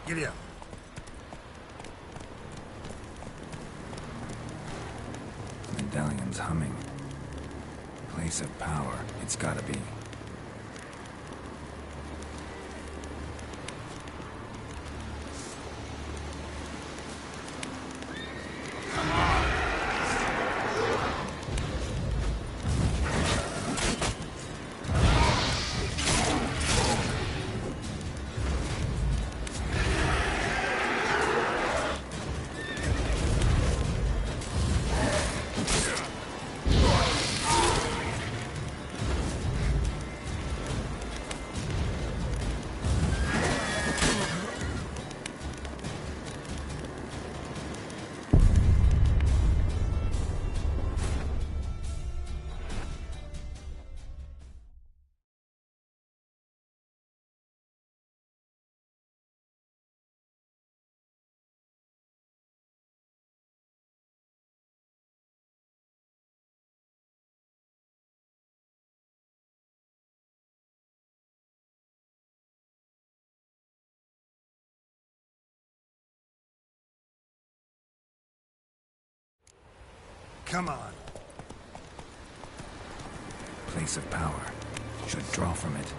Giddy up. Medallion's humming. Place of power. It's gotta be. Come on. Place of power. Should draw from it.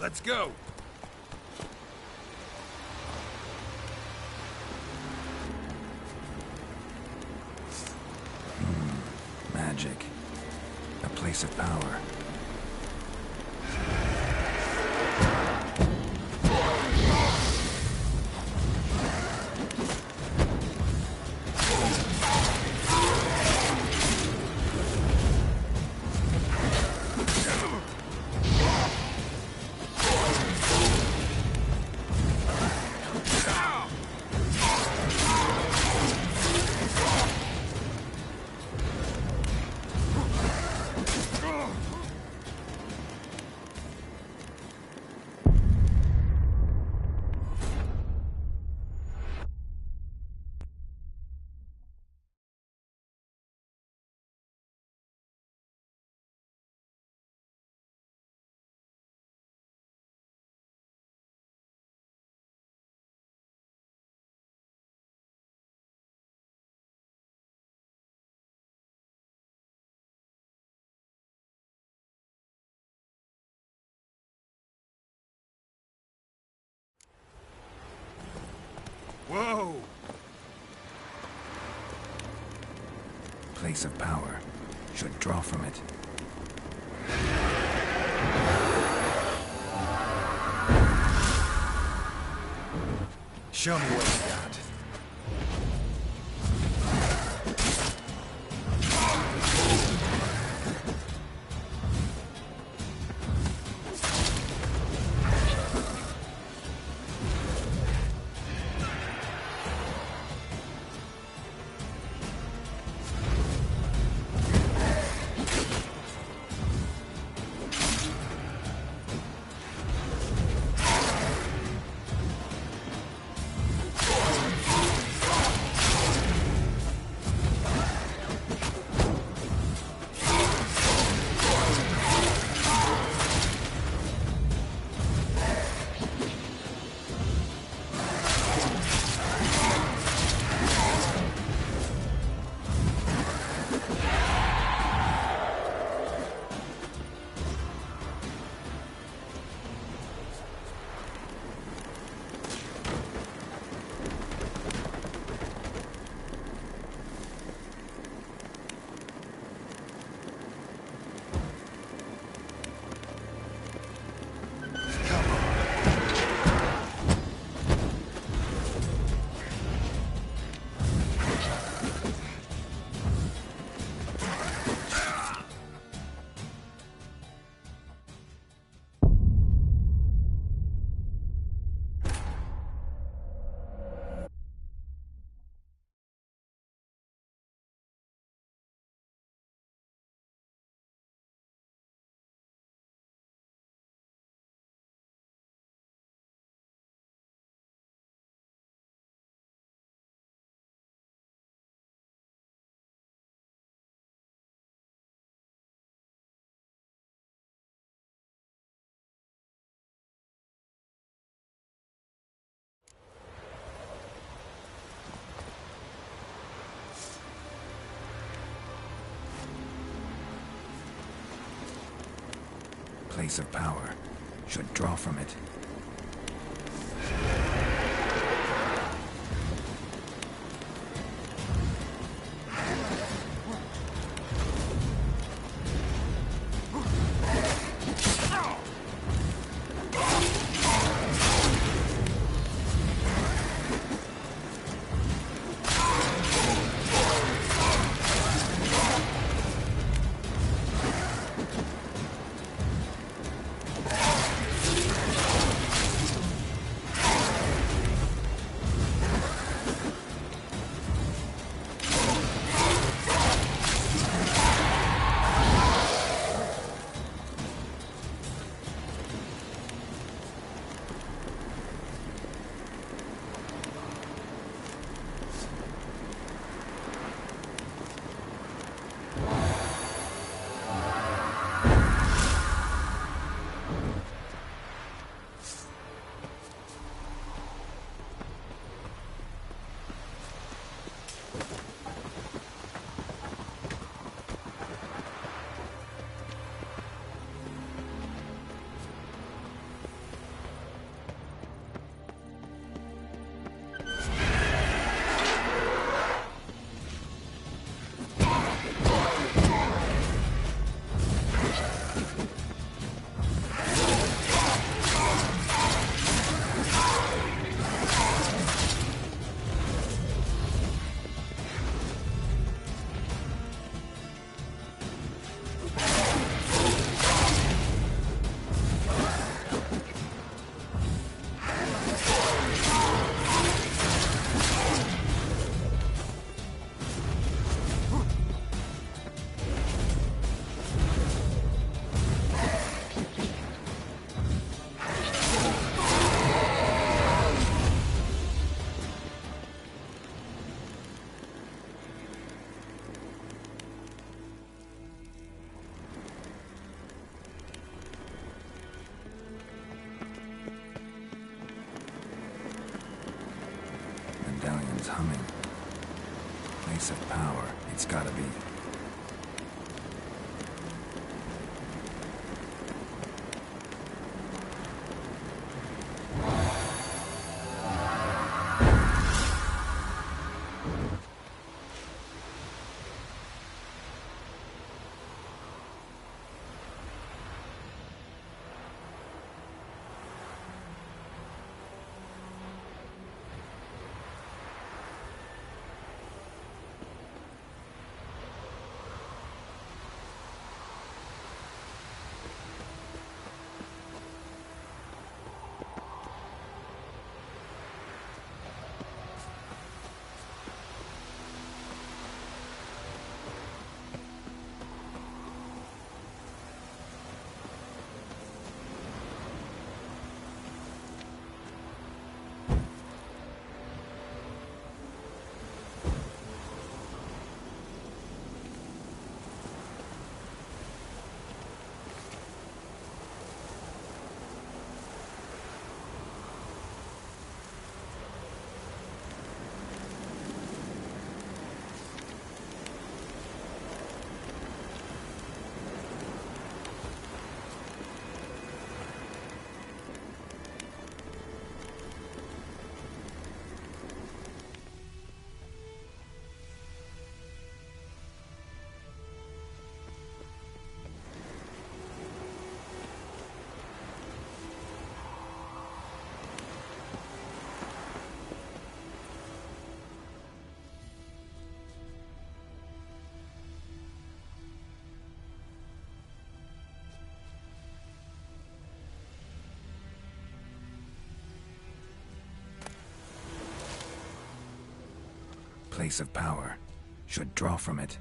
Let's go. Magic. A place of power. Whoa! Place of power. Should draw from it. Show me what you got. Place of power. Should draw from it. Medallion's humming. Place of power. It's gotta be. Place of power. Should draw from it.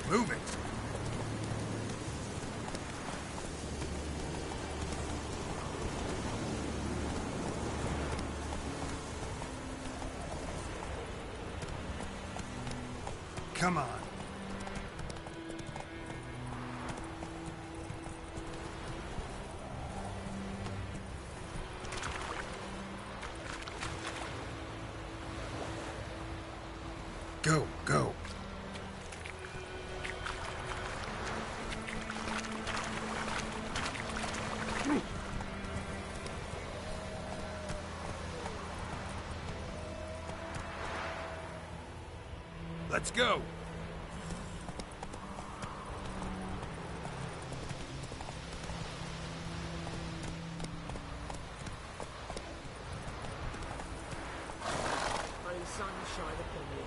Move it. Come on. Go, go. Let's go. May the sun shine upon you.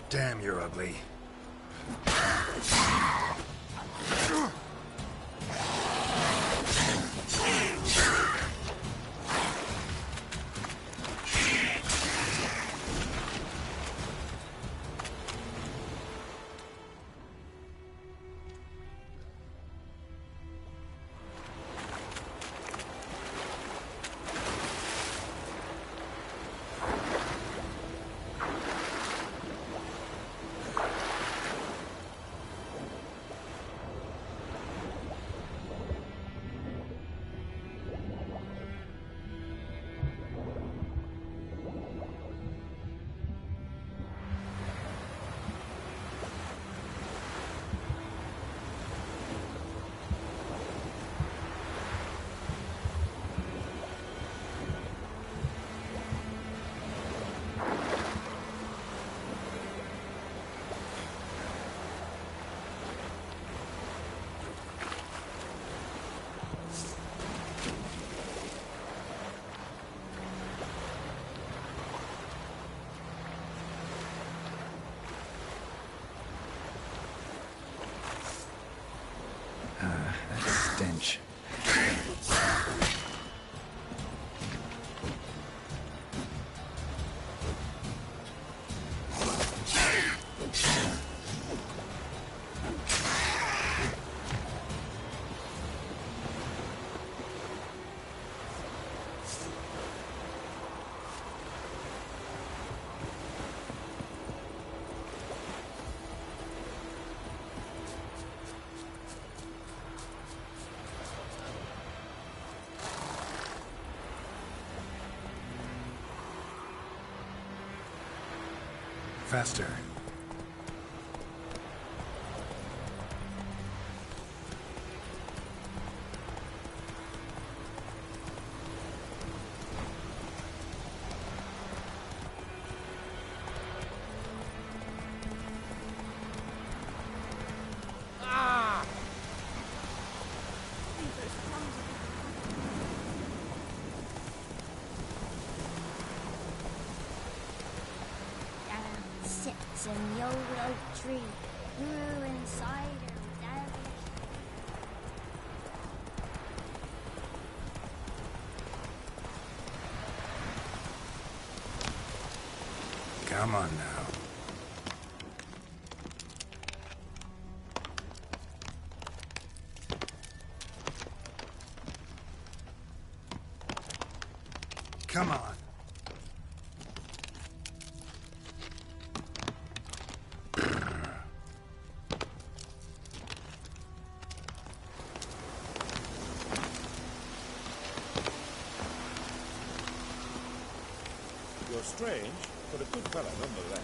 Damn, you're ugly. That stench. Faster. Sits in the old oak tree, grew inside her devilish. Come on now. Come on. You're strange, but a good fellow nonetheless.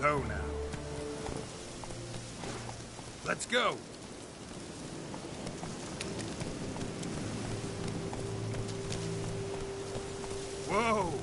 Low now. Let's go. Whoa!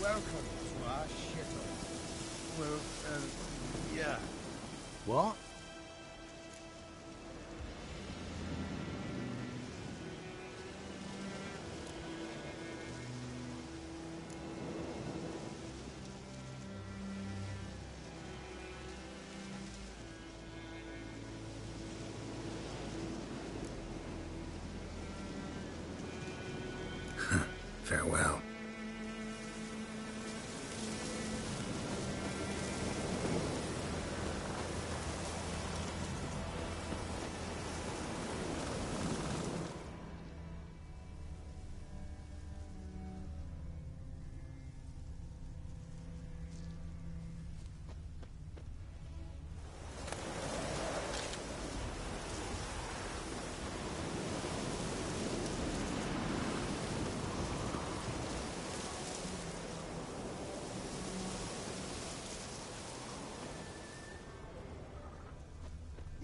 Welcome to our shuttle. Well, yeah. What? Farewell.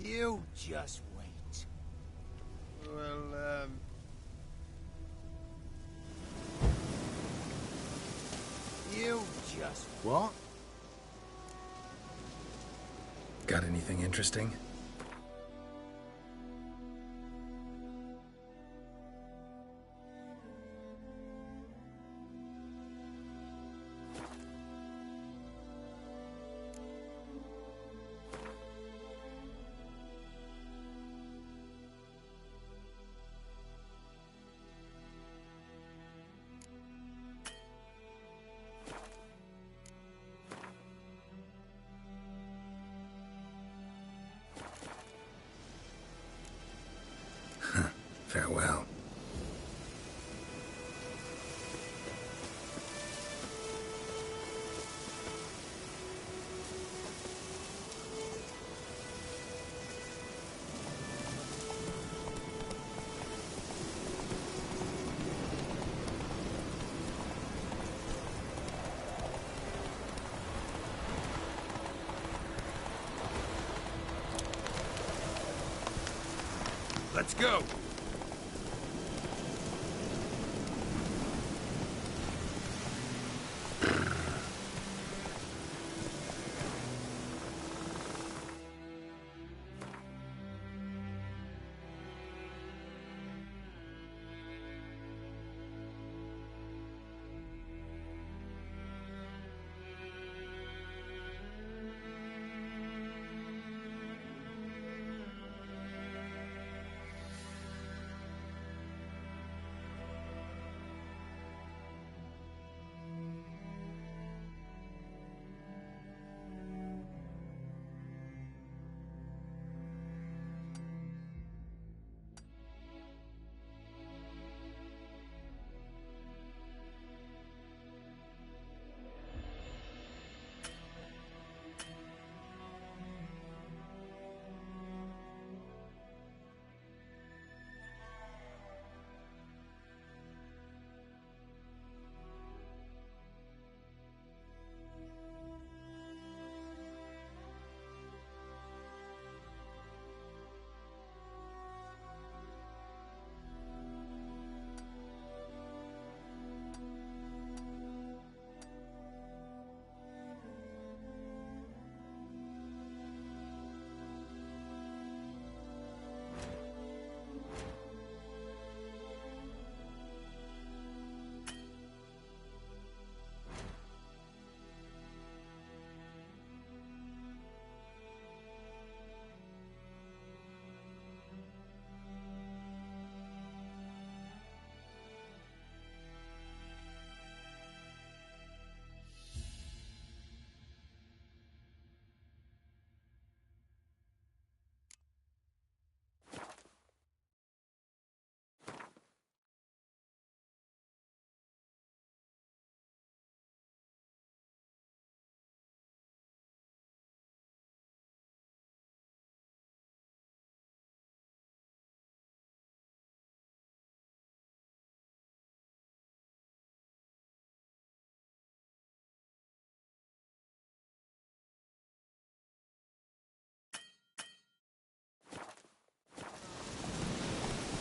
You just wait. Well, you just... What? Got anything interesting? Farewell. Let's go.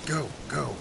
Go, go.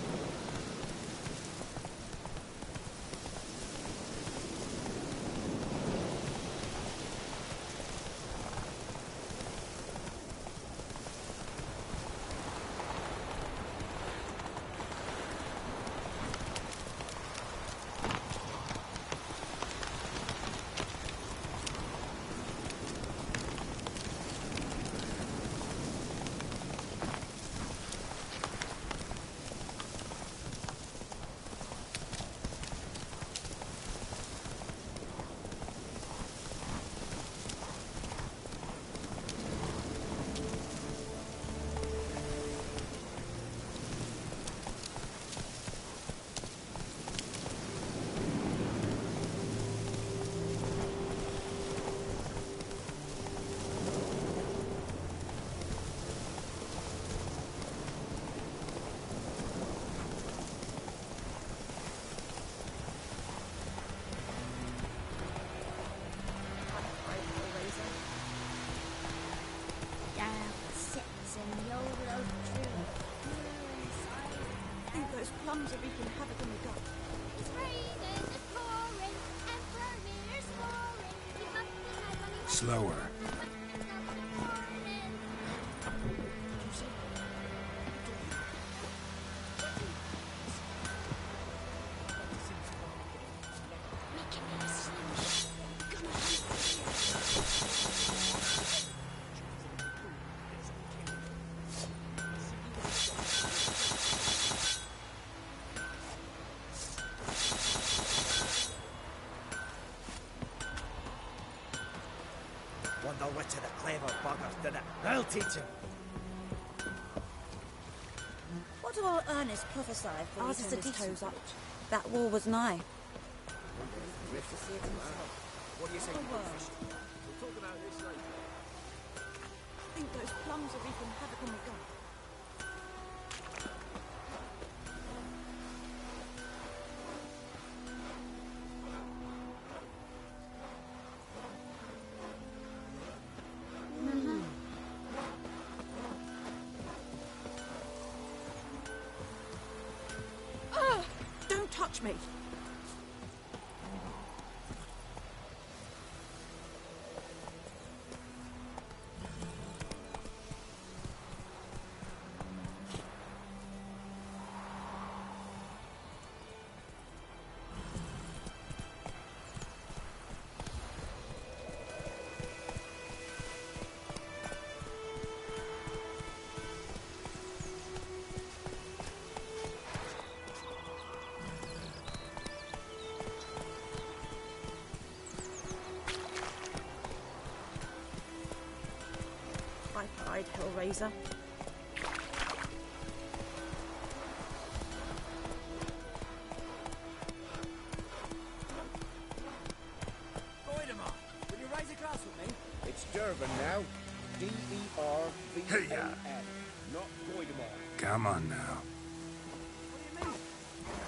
Down sits in YOLO tree. Grew inside I think those plums are wreaking havoc on the gut. It's raining, it's pouring, and Vermeer's roaring. He bumped his head when he went Slower. Wonder which of the clever buggers did it. I'll teach him. What do our Ernest prophesy for Ours is a his decent toes up? That war was nigh. What do you say? I think those plums are wreaking havoc on the gut. Don't touch me! Eyed Hellraiser. Voidemar, will you raise a glass with me? It's Durban now. D-E-R-V-A-N. Hey-ya. Not Voidemar. Come on now. What do you mean?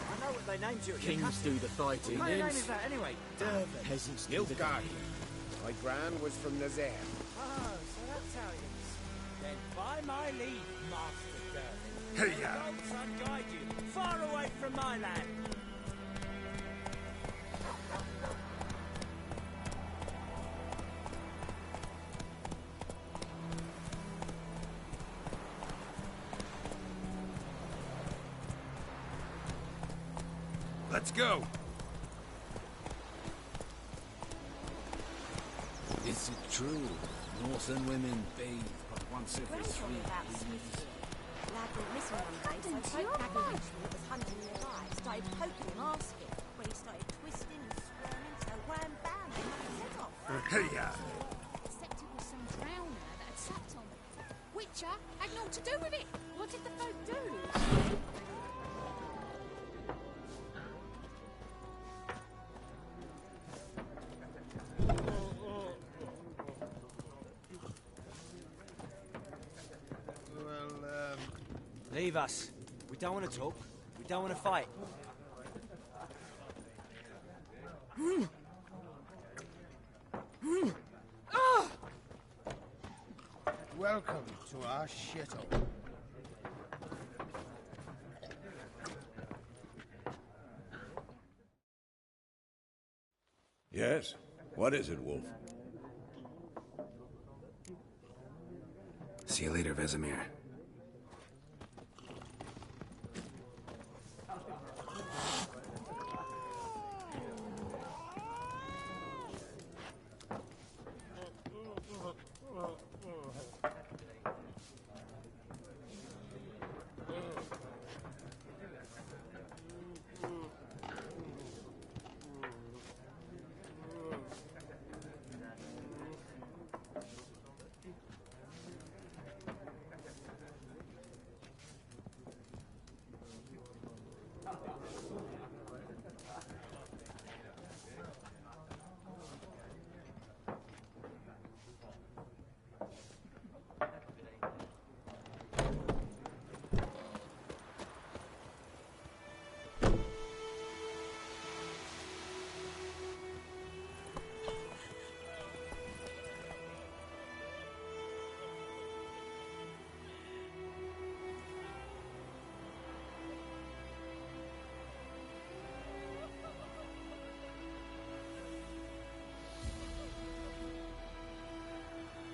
I know what they named you at your Kings castle. do the fighting. What kind of name Nymphs- is that anyway? Durban. Peasants do the Nilfgaard. My gran was from Nazaire. Oh, so that's how it is. Then by my leave, Master Durban. Hey-ya. May the Gold Sun guide you far away from my land. Let's go. Is it true? Northern women bathe but once every Grandpa 3 about years. Smith. Lad went missing one day, so happened to folk your back mum? that was hunting nearby. Started poking him, asking. When he started twisting and squirming, so wham bam, they knocked his head off. Hey-ya. Except it was some drowner that had sat on it. Witcher had naught to do with it. What did the folk do? Leave us. We don't want to talk. We don't want to fight. Welcome to our shithole. Yes? What is it, Wolf? See you later, Vesemir.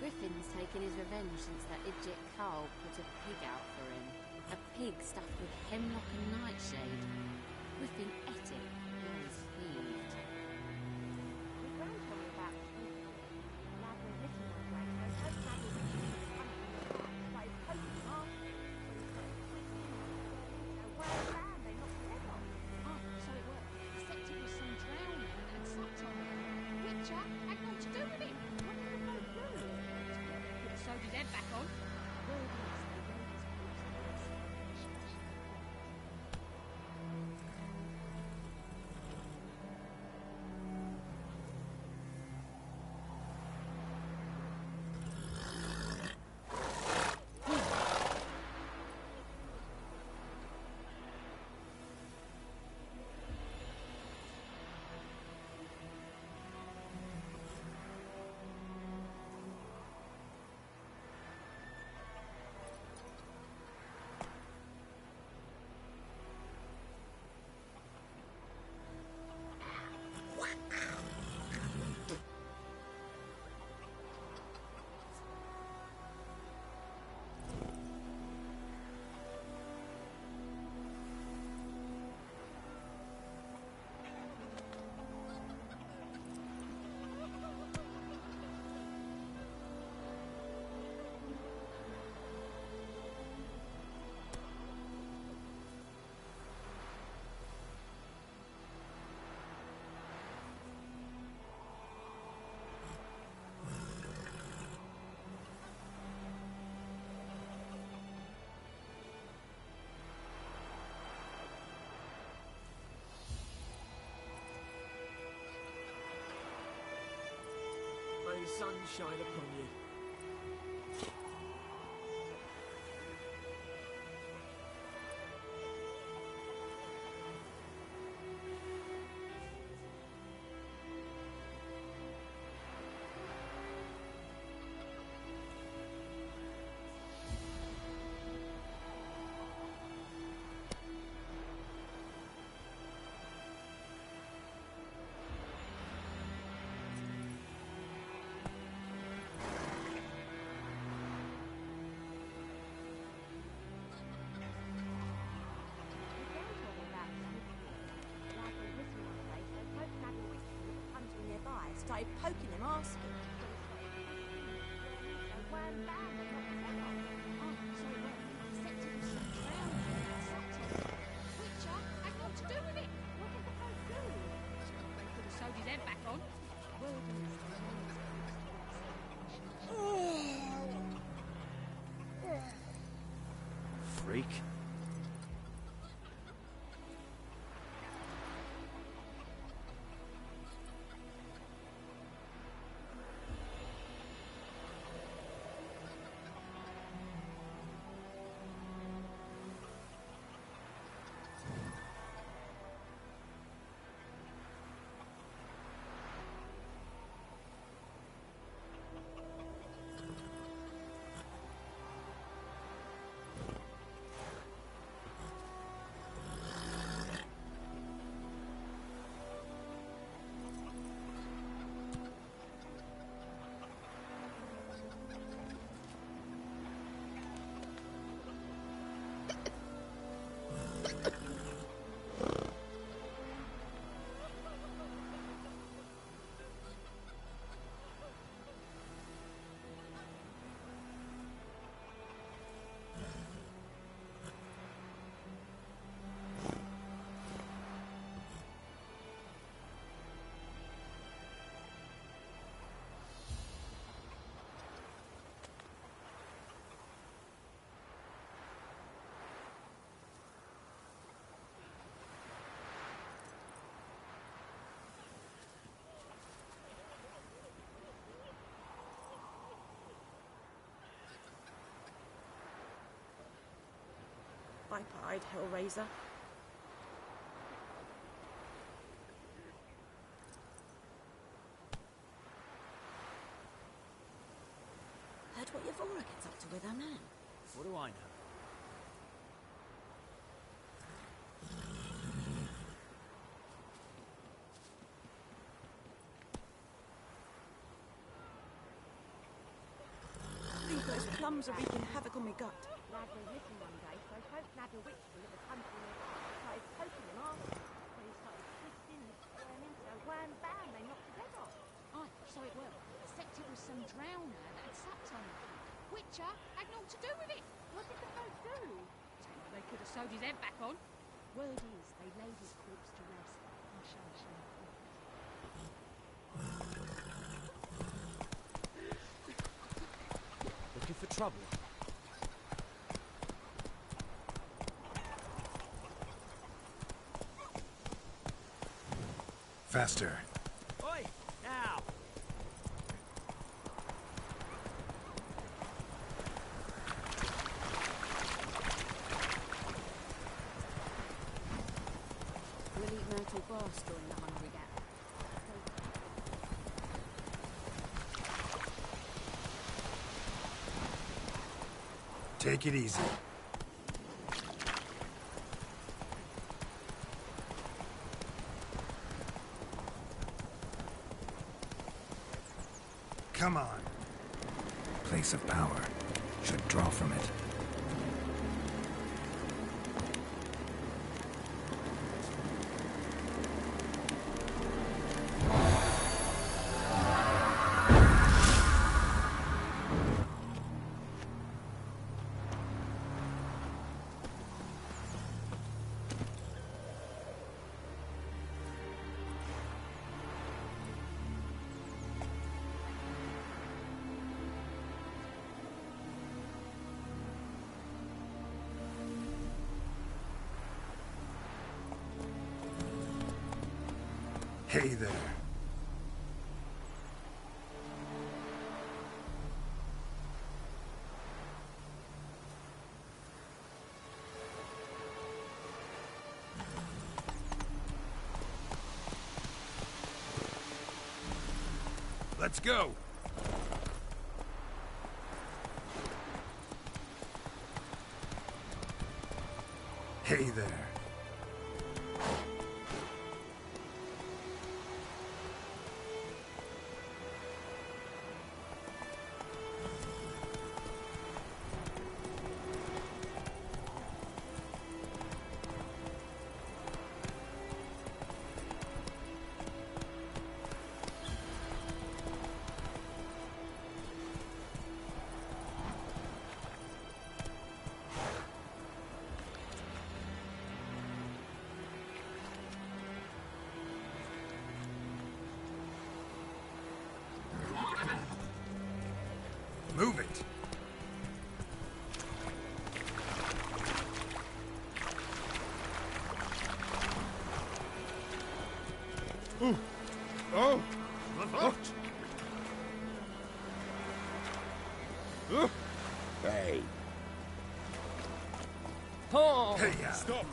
Griffin's taken his revenge since that idiot Carl put a pig out for him. A pig stuffed with hemlock and nightshade. Griffin ate it and was heaved. His grand told me about the lad was missing one day, so Pope Maggie was started poking him off. Well, man, they knocked his head off. Oh, so it worked. Except it was some drowner that had slept on him. Witcher had naught to do with it. What did the folk do? Put a sewed his head back on. May the sun shine upon you. Started poking him, asking. So wham bam, they knocked his head off. Oh, so it worked. Except it was some drowner that had slept on him. Witcher had naught to do with it. What did the folk do? They could have sewed his head back on. Freak. pipe-eyed hellraiser. Heard what Yavora gets up to with her man. What do I know? I think those plums are wreaking havoc on my gut. Lad was missing one day, so Pope nabbed a witch to live a country nearby. Started poking him off. So he started twisting and squirming, so wham bam, they knocked his head off. Aye, so it were. Except it was some drowner that had supped on it. Witcher had naught to do with it. What did the folk do? They could have sewed his head back on. Word is, they laid his corpse to rest. I shall show you. Looking for trouble? Faster. Oi! Now! We'll eat myrtle grass during the hungry gap. Take it easy. Come on. Place of power. Should draw from it. Hey there. Let's go. Hey there. Move it. Ooh. Oh! Hey. Oh! Hey, yeah. Stop!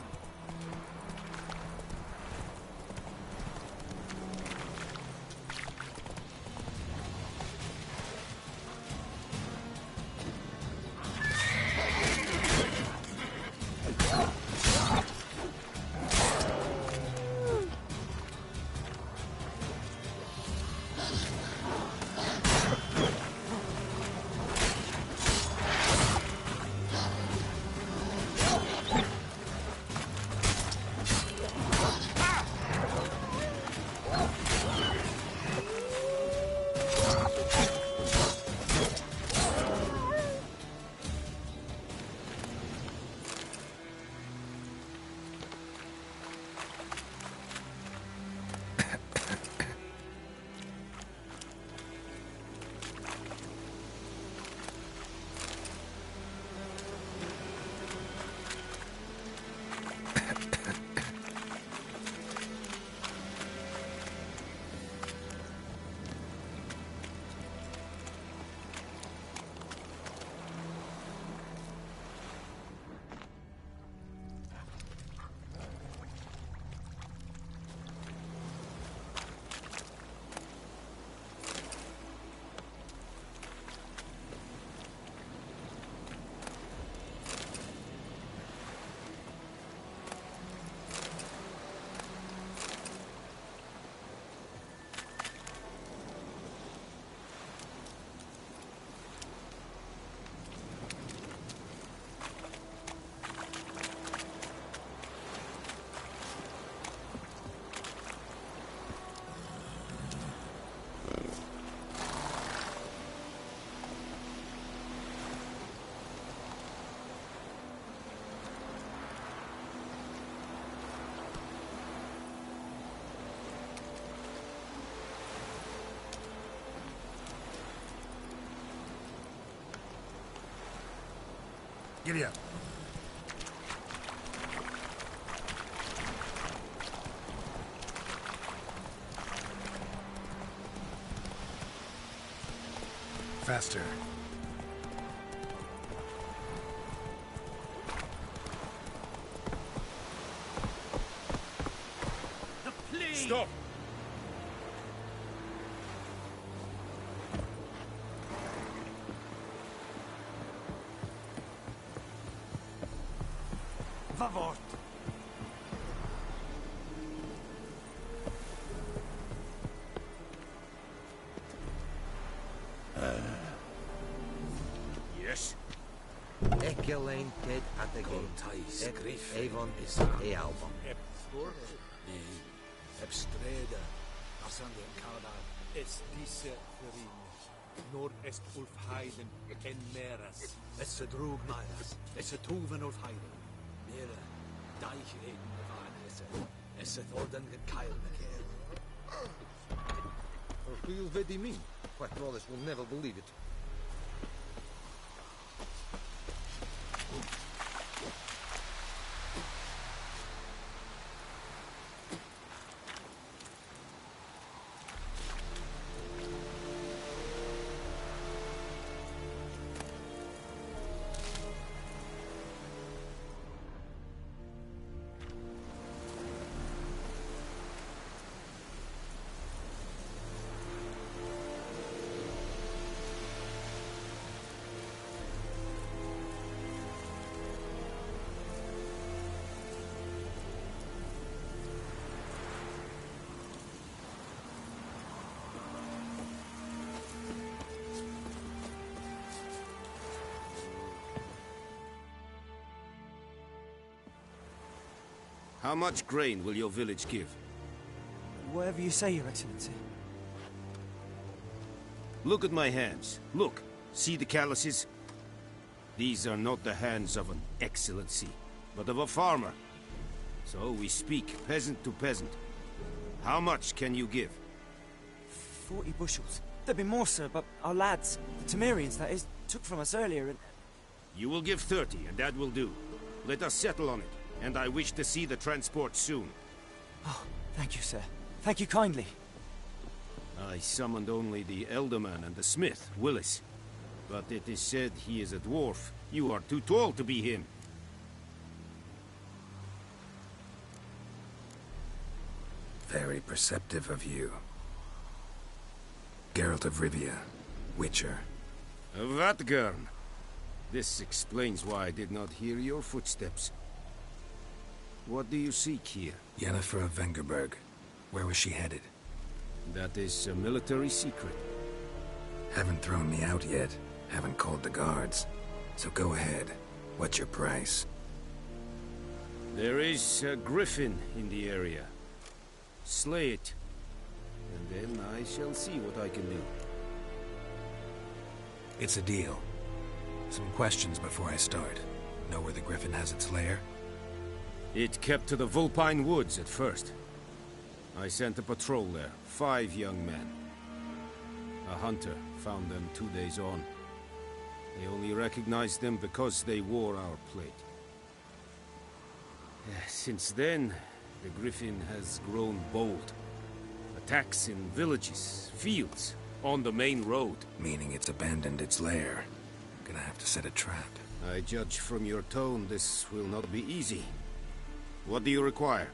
Giddy up. Faster. The plea! Stop! Vavort! Yes? Echelane dead at the gate. Tais, Griff, Avon is e Alba. Nee, Ebstreda, Asande Kaladar. Es disse Ferin, nor est Ulf Heiden en meras. Es a drug mairas, es a tuven Ulf Heiden. Mera, daich eten bewahren esse. Es a thorden gekeil bekehr. Who vedi me? My brothers will never believe it. How much grain will your village give? Whatever you say, Your Excellency. Look at my hands. Look. See the calluses? These are not the hands of an excellency, but of a farmer. So we speak peasant to peasant. How much can you give? 40 bushels. There'd be more, sir, but our lads, the Temerians, that is, took from us earlier and... You will give 30, and that will do. Let us settle on it, and I wish to see the transport soon. Oh, thank you, sir. Thank you kindly. I summoned only the Elderman and the smith, Willis. But it is said he is a dwarf. You are too tall to be him. Very perceptive of you. Geralt of Rivia, Witcher. Vatgern. This explains why I did not hear your footsteps. What do you seek here? Yennefer of Vengerberg. Where was she headed? That is a military secret. Haven't thrown me out yet. Haven't called the guards. So go ahead. What's your price? There is a griffin in the area. Slay it. And then I shall see what I can do. It's a deal. Some questions before I start. Know where the griffin has its lair? It kept to the Vulpine Woods at first. I sent a patrol there, 5 young men. A hunter found them 2 days on. They only recognized them because they wore our plate. Since then, the griffin has grown bold. Attacks in villages, fields, on the main road. Meaning it's abandoned its lair. Gonna have to set a trap. I judge from your tone this will not be easy. What do you require?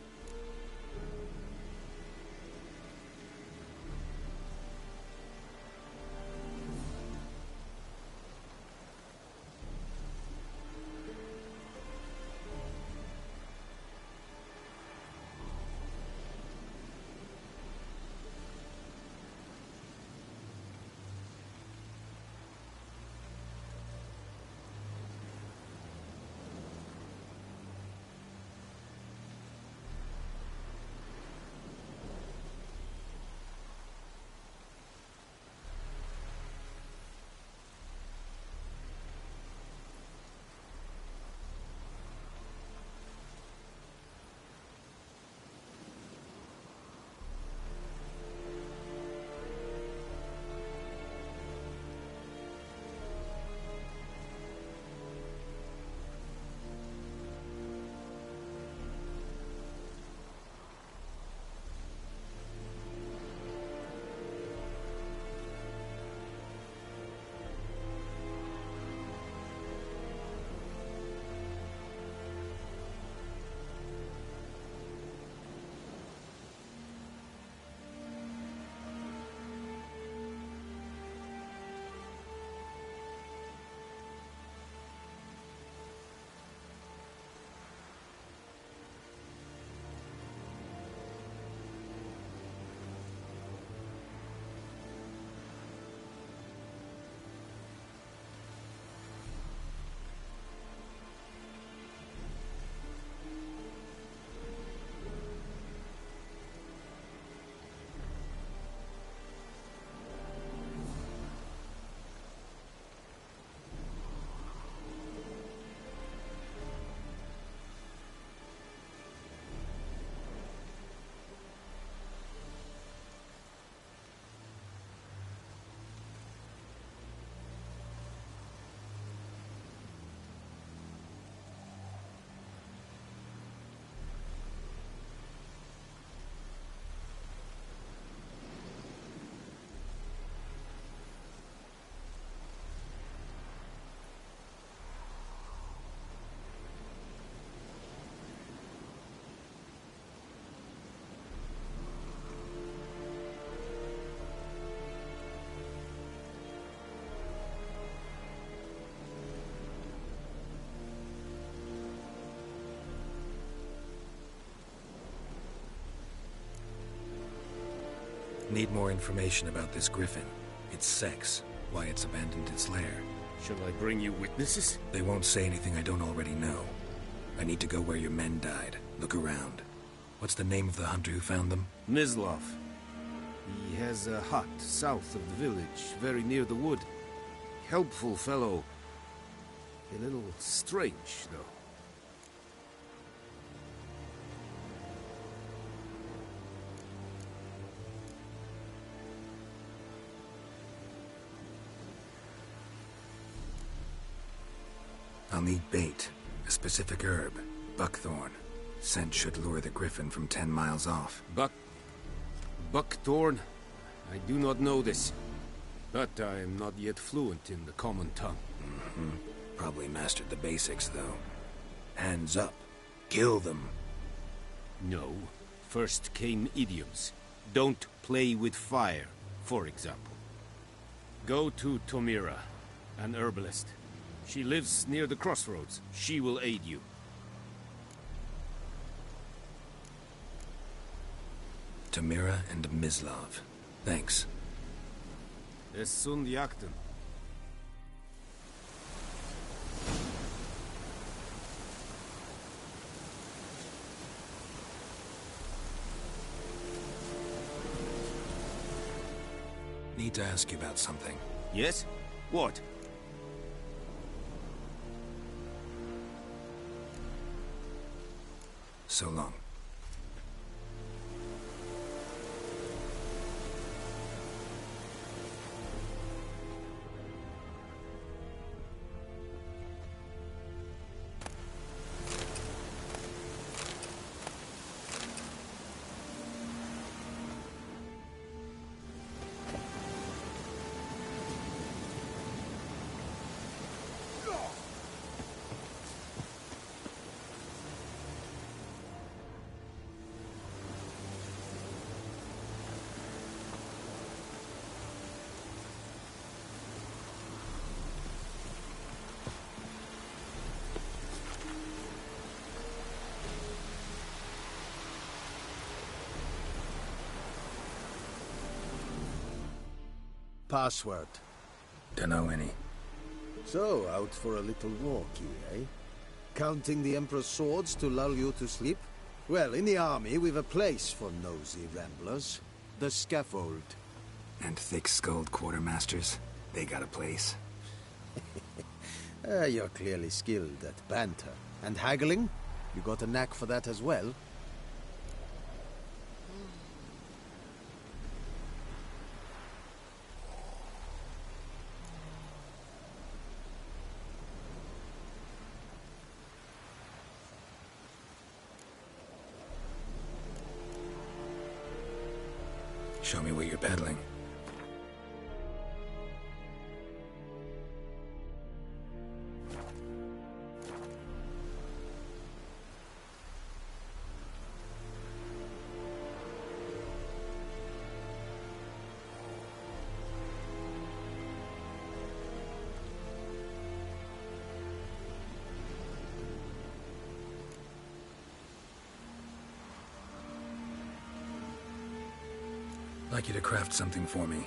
Need more information about this griffin. Its sex, why it's abandoned its lair. Shall I bring you witnesses? They won't say anything I don't already know. I need to go where your men died. Look around. What's the name of the hunter who found them? Mislav. He has a hut south of the village, very near the wood. Helpful fellow. A little strange, though. I'll need bait. A specific herb. Buckthorn. Scent should lure the griffin from 10 miles off. Buckthorn? I do not know this. But I am not yet fluent in the common tongue. Probably mastered the basics, though. Hands up. Kill them. No. First came idioms. Don't play with fire, for example. Go to Tomira, an herbalist. She lives near the crossroads. She will aid you. Tomira and Mislav. Thanks. Es sunt jakten. Need to ask you about something. Yes? What? So long. Password. Dunno any. So, out for a little walk, eh? Counting the Emperor's swords to lull you to sleep? Well, in the army, we've a place for nosy ramblers. The scaffold. And thick-skulled quartermasters? They got a place. You're clearly skilled at banter. And haggling? You got a knack for that as well? Show me what you're peddling. I'd like you to craft something for me.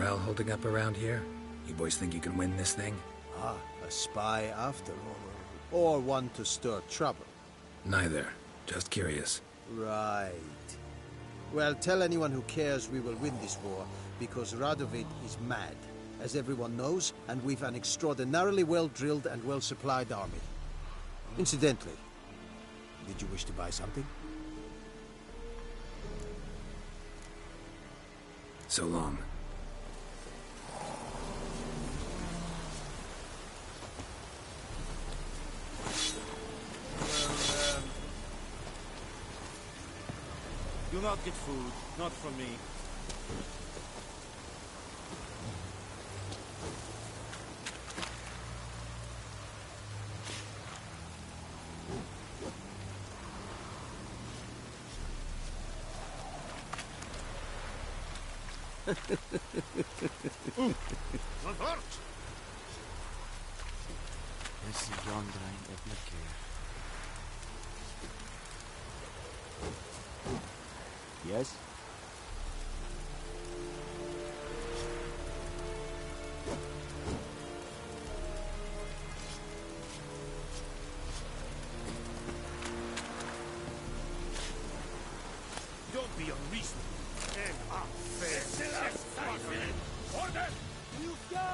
intel holding up around here? You boys think you can win this thing? Ah, a spy after all. Or one to stir trouble. Neither. Just curious. Right. Well, tell anyone who cares we will win this war, because Radovid is mad, as everyone knows, and we've an extraordinarily well-drilled and well-supplied army. Incidentally, did you wish to buy something? So long. You'll not get food, not from me. Not hurt! This is John Drain of Liquor. Yes? Don't be unreasonable. And unfair. Order! You go!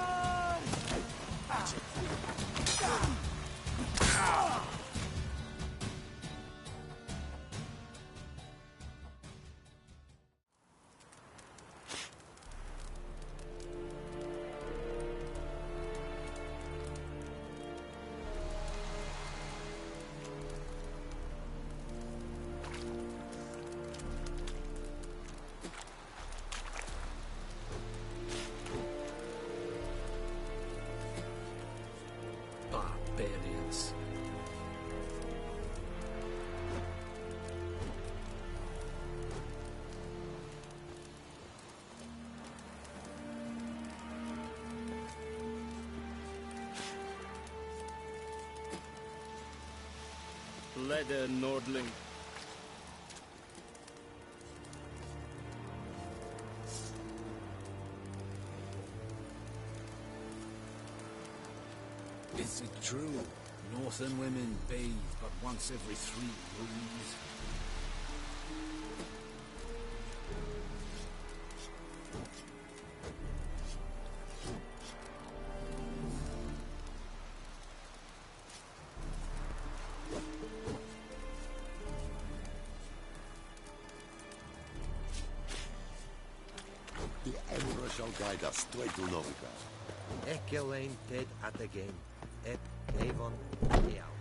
Barbarians. Leather Nordling. Is it true? Northern women bathe but once every 3 moons? The Emperor shall guide us straight to Novigrad. Ekelain ted atagain. Et Avon Eau.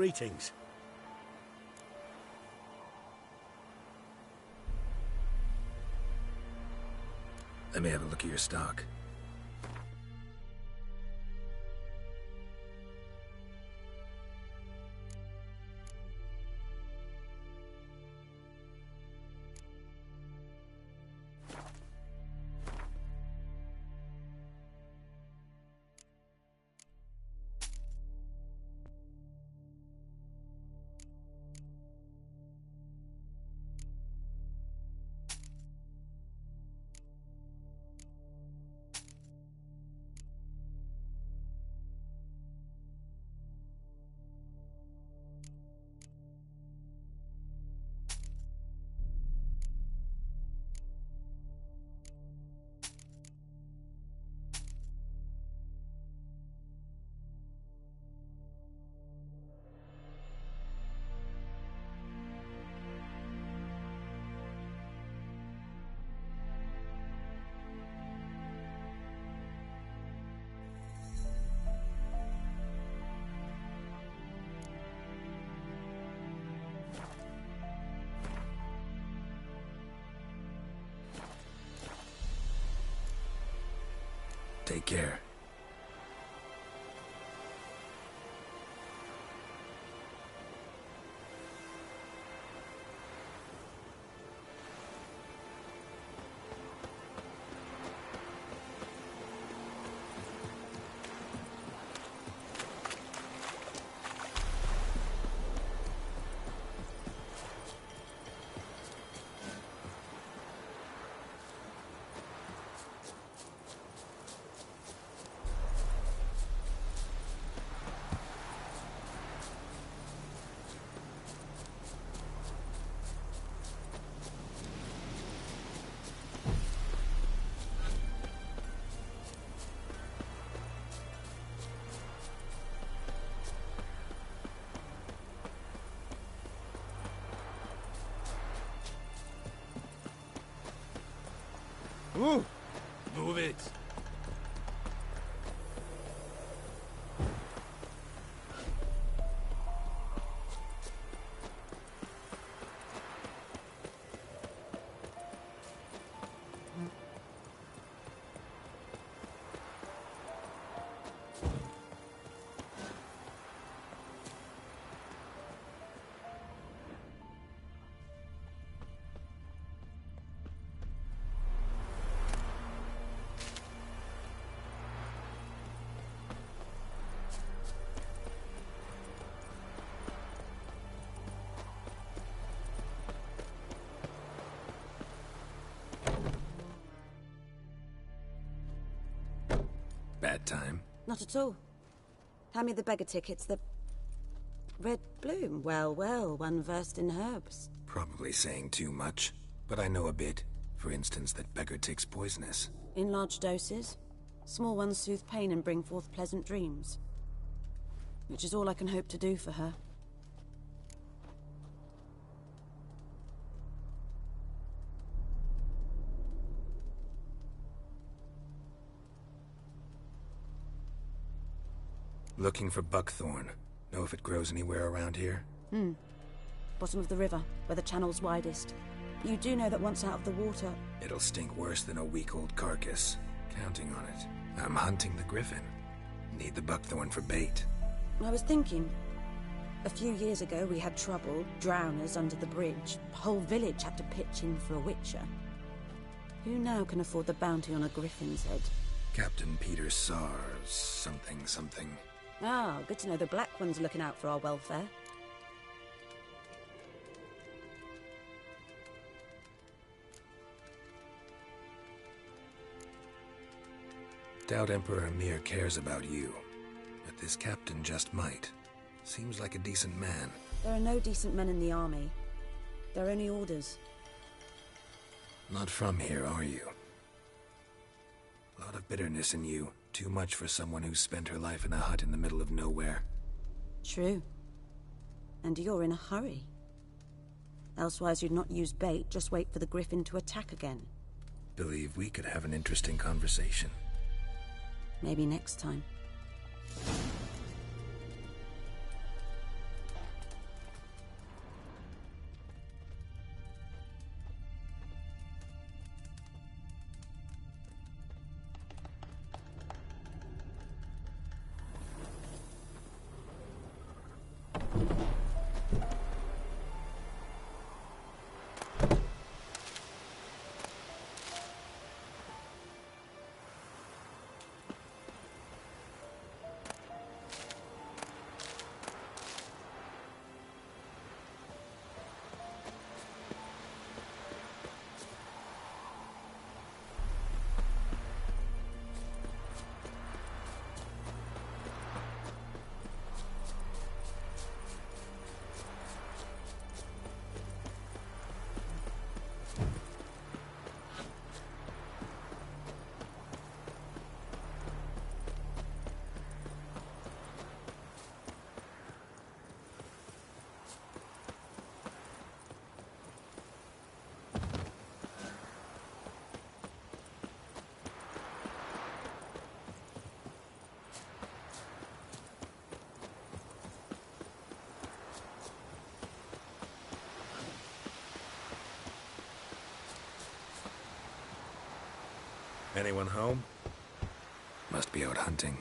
Greetings. Let me have a look at your stock. Take care. Ooh! Move it! Bad time? Not at all. Hand me the beggar tickets, the... Red bloom. Well, well, one versed in herbs. Probably saying too much, but I know a bit. For instance, that beggar tick's poisonous. In large doses. Small ones soothe pain and bring forth pleasant dreams. Which is all I can hope to do for her. Looking for buckthorn. Know if it grows anywhere around here? Bottom of the river, where the channel's widest. You do know that once out of the water... It'll stink worse than a week-old carcass. Counting on it. I'm hunting the griffin. Need the buckthorn for bait. I was thinking... A few years ago we had trouble, drowners under the bridge. The whole village had to pitch in for a witcher. Who now can afford the bounty on a griffin's head? Captain Peter Sars... something. Ah, good to know the Black One's looking out for our welfare. Doubt Emperor Emir cares about you, but this captain just might. Seems like a decent man. There are no decent men in the army. They're only orders. Not from here, are you? A lot of bitterness in you. Too much for someone who's spent her life in a hut in the middle of nowhere. True. And you're in a hurry. Elsewise you'd not use bait, just wait for the griffin to attack again. Believe we could have an interesting conversation. Maybe next time. Anyone home? Must be out hunting.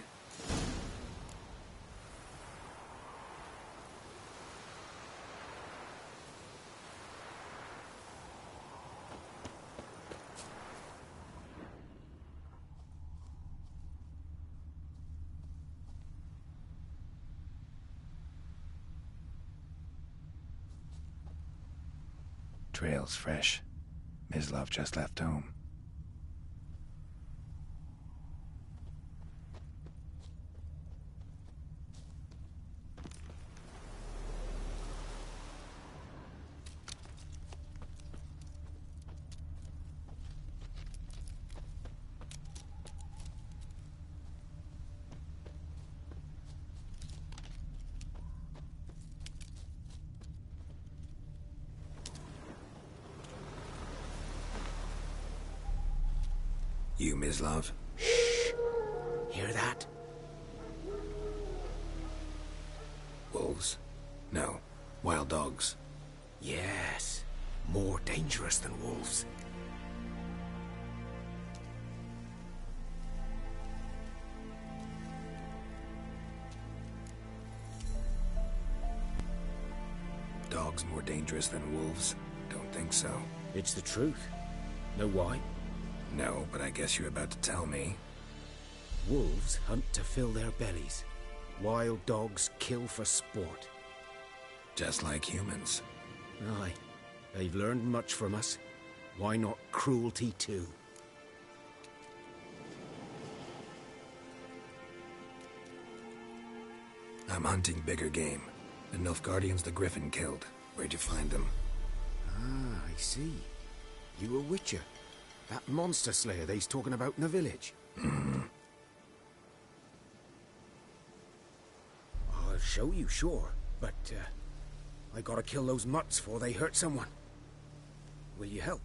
Trail's fresh. Mislav just left home. You, Mislav? Shh! Hear that? Wolves? No. Wild dogs. Yes. More dangerous than wolves. Dogs more dangerous than wolves? Don't think so. It's the truth. Know why? No, but I guess you're about to tell me. Wolves hunt to fill their bellies. Wild dogs kill for sport. Just like humans. Aye. They've learned much from us. Why not cruelty too? I'm hunting bigger game. The Nilfgaardians the Griffin killed. Where'd you find them? Ah, I see. You a witcher. That monster slayer they's talking about in the village. I'll show you, sure. But, I gotta kill those mutts before they hurt someone. Will you help?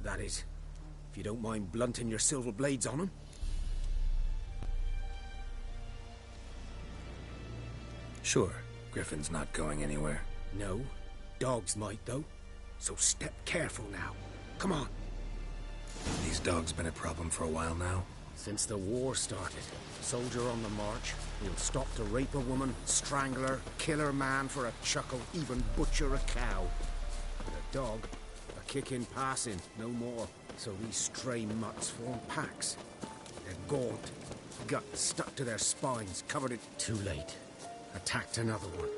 That is, if you don't mind blunting your silver blades on them. Sure. Griffin's not going anywhere. No. Dogs might, though. So step careful now. Come on. These dogs been a problem for a while now? Since the war started. Soldier on the march. He'll stop to rape a woman, strangle her, kill her man for a chuckle, even butcher a cow. But a dog, a kick in passing, no more. So these stray mutts form packs. They're gaunt, guts stuck to their spines, covered in... Too late. Attacked another one.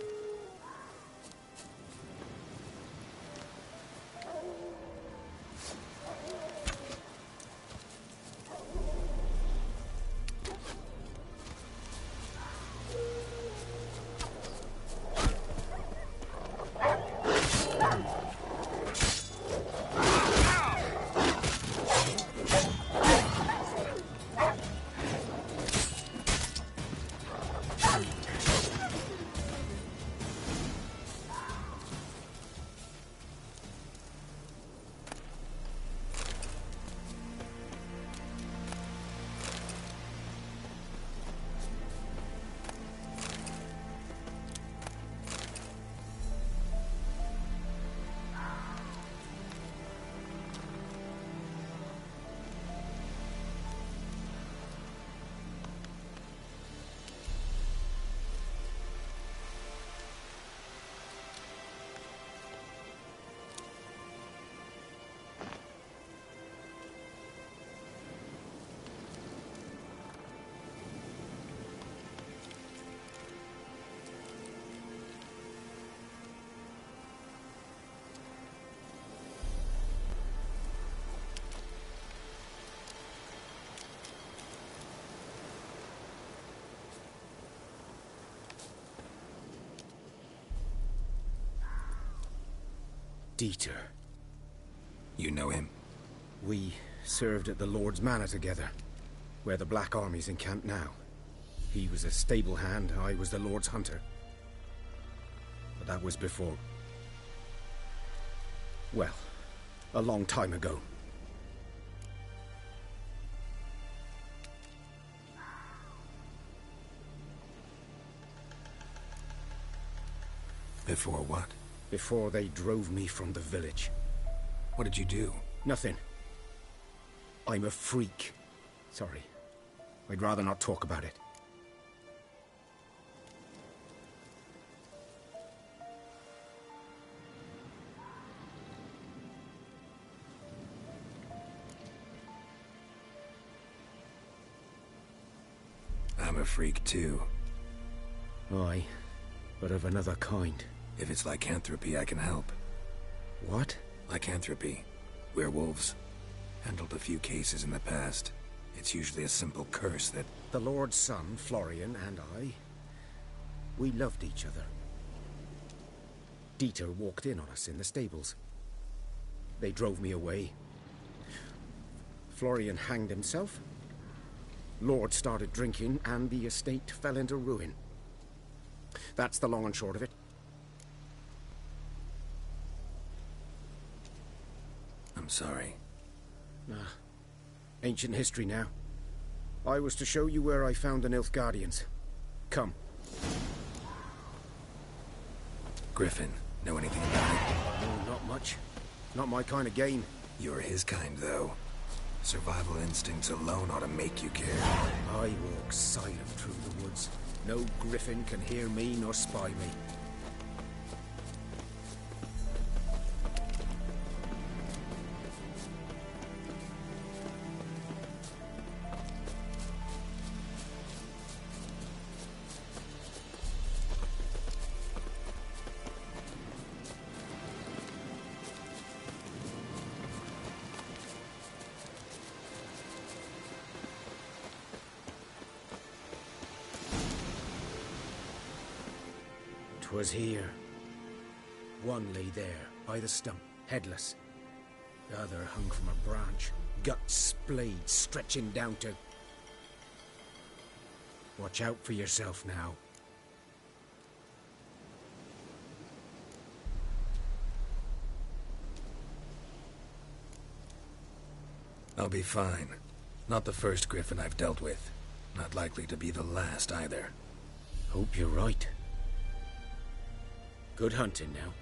Dieter. You know him? We served at the Lord's Manor together, where the Black Army's encamped now. He was a stable hand, I was the Lord's hunter. But that was before... well, a long time ago. Before what? Before they drove me from the village. What did you do? Nothing. I'm a freak. Sorry. I'd rather not talk about it. I'm a freak too. Aye, but of another kind. If it's lycanthropy, I can help. What? Lycanthropy. Werewolves. Handled a few cases in the past. It's usually a simple curse that... The Lord's son, Florian, and I... we loved each other. Dieter walked in on us in the stables. They drove me away. Florian hanged himself. Lord started drinking, and the estate fell into ruin. That's the long and short of it. I'm sorry. Ancient history now. I was to show you where I found the Nilfgaardians. Come. Griffin, know anything about it? No, not much. Not my kind of game. You're his kind, though. Survival instincts alone ought to make you care. I walk silent through the woods. No griffin can hear me nor spy me. Was here. One lay there, by the stump, headless. The other hung from a branch, guts splayed, stretching down to... Watch out for yourself now. I'll be fine. Not the first griffin I've dealt with. Not likely to be the last, either. Hope you're right. Good hunting now.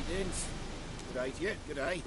Greetings. Good day to you. Good day.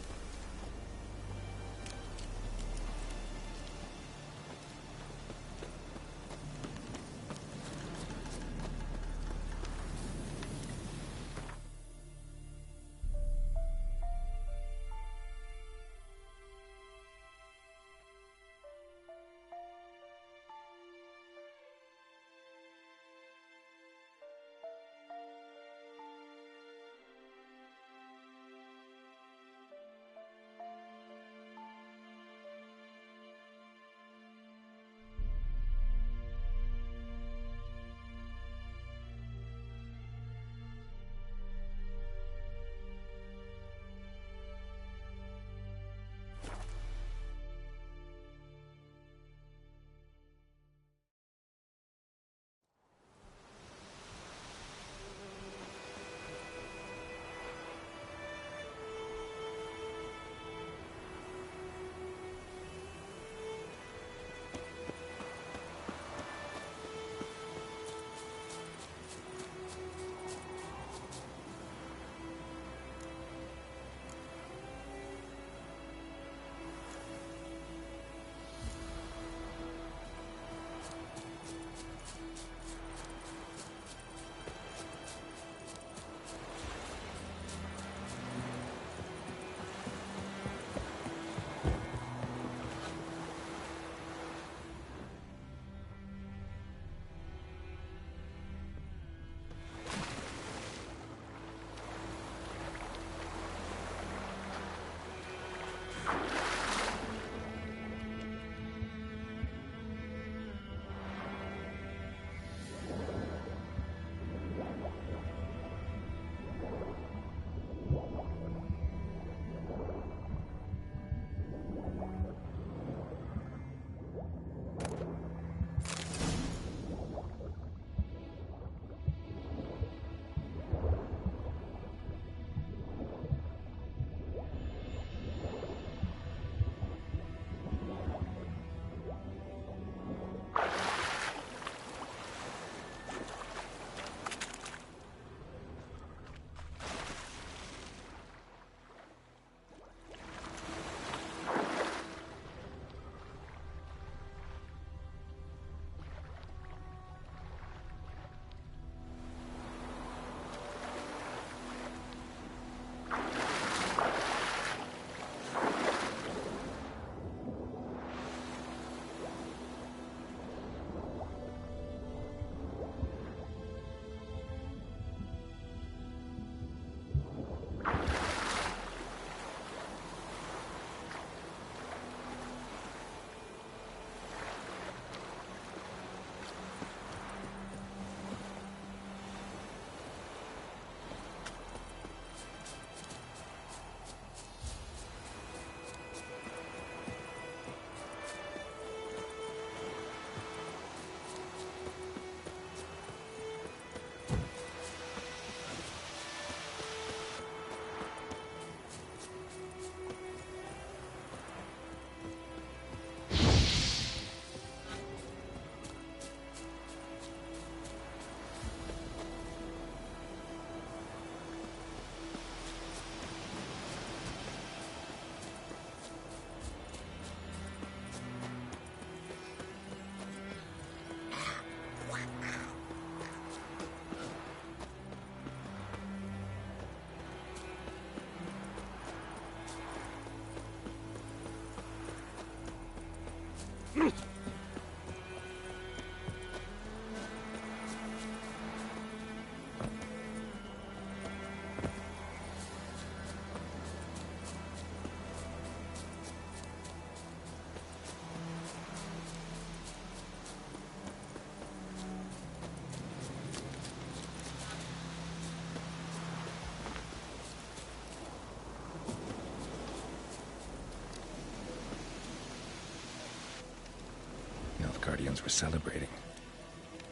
Guardians were celebrating.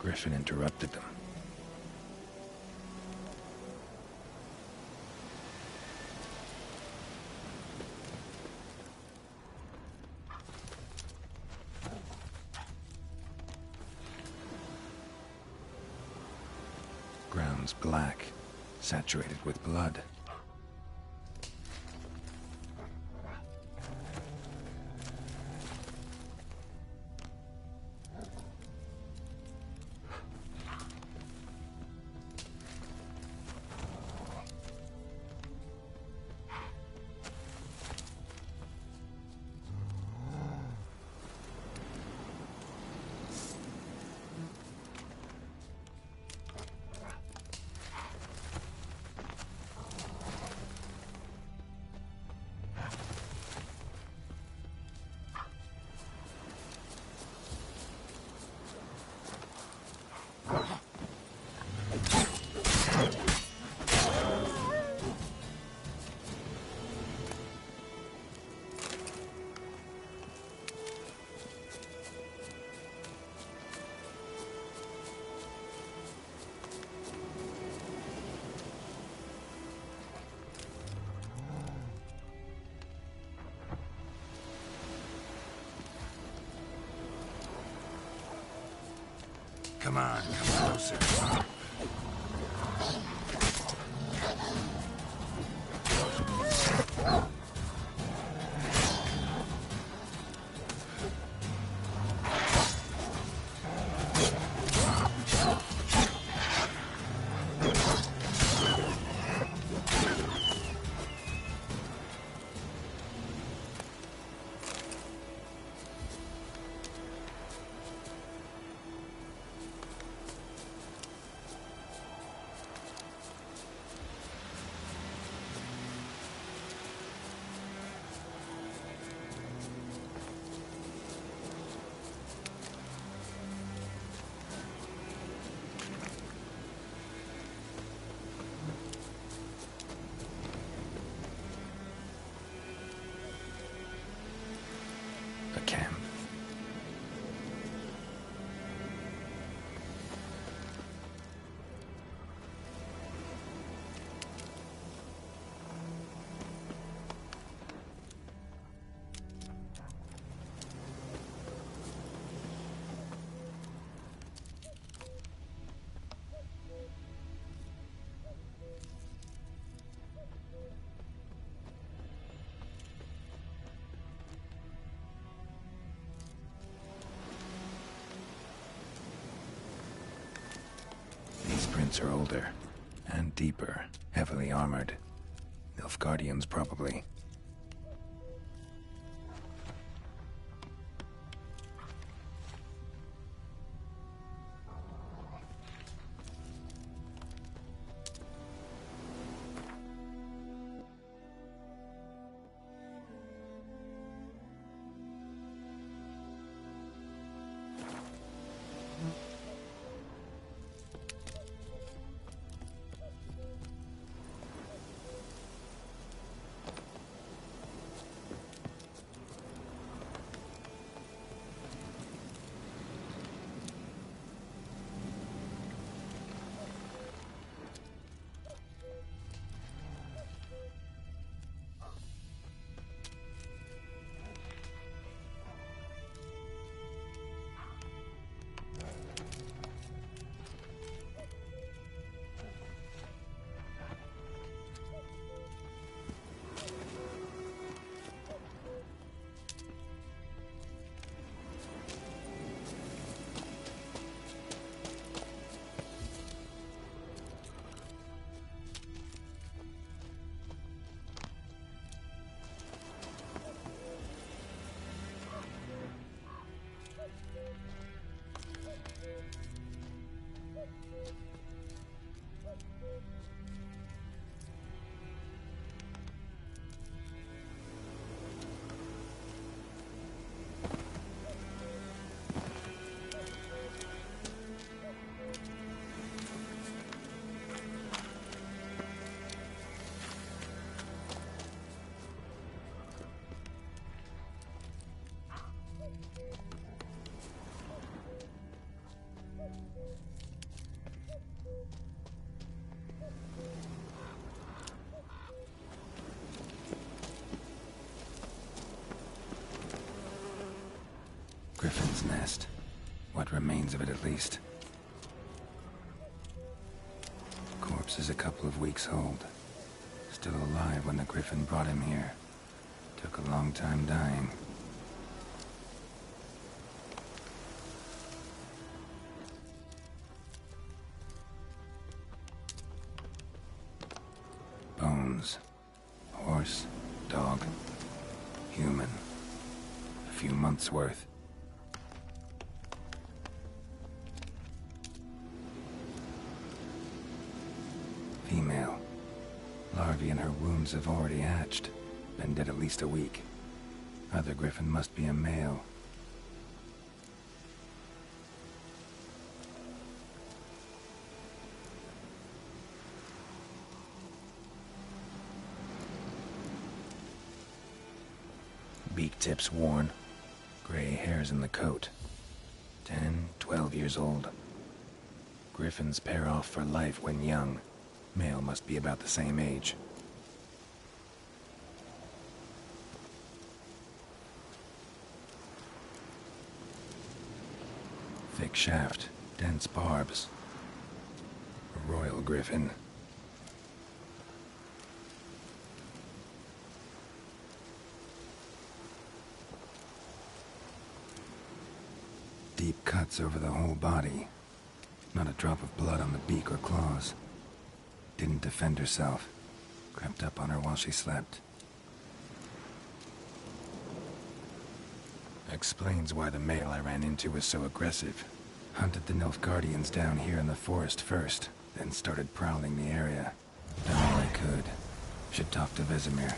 Griffin interrupted them. Ground's black, saturated with blood. Come on, come closer. Camp. Are older and deeper, heavily armored. Nilfgaardians, probably. Griffin's nest. What remains of it, at least. Corpse is a couple of weeks old. Still alive when the Griffin brought him here. Took a long time dying. Bones. Horse, dog, human. A few months' worth. Female. Larvae in her wounds have already hatched. Been dead at least a week. Other Griffin must be a male. Beak tips worn. Gray hairs in the coat. 10, 12 years old. Griffins pair off for life when young. Male must be about the same age. Thick shaft, dense barbs. A royal griffin. Deep cuts over the whole body. Not a drop of blood on the beak or claws. Didn't defend herself. Crept up on her while she slept. Explains why the male I ran into was so aggressive. Hunted the Nilfgaardians down here in the forest first, then started prowling the area. Done all I could. Should talk to Vesemir.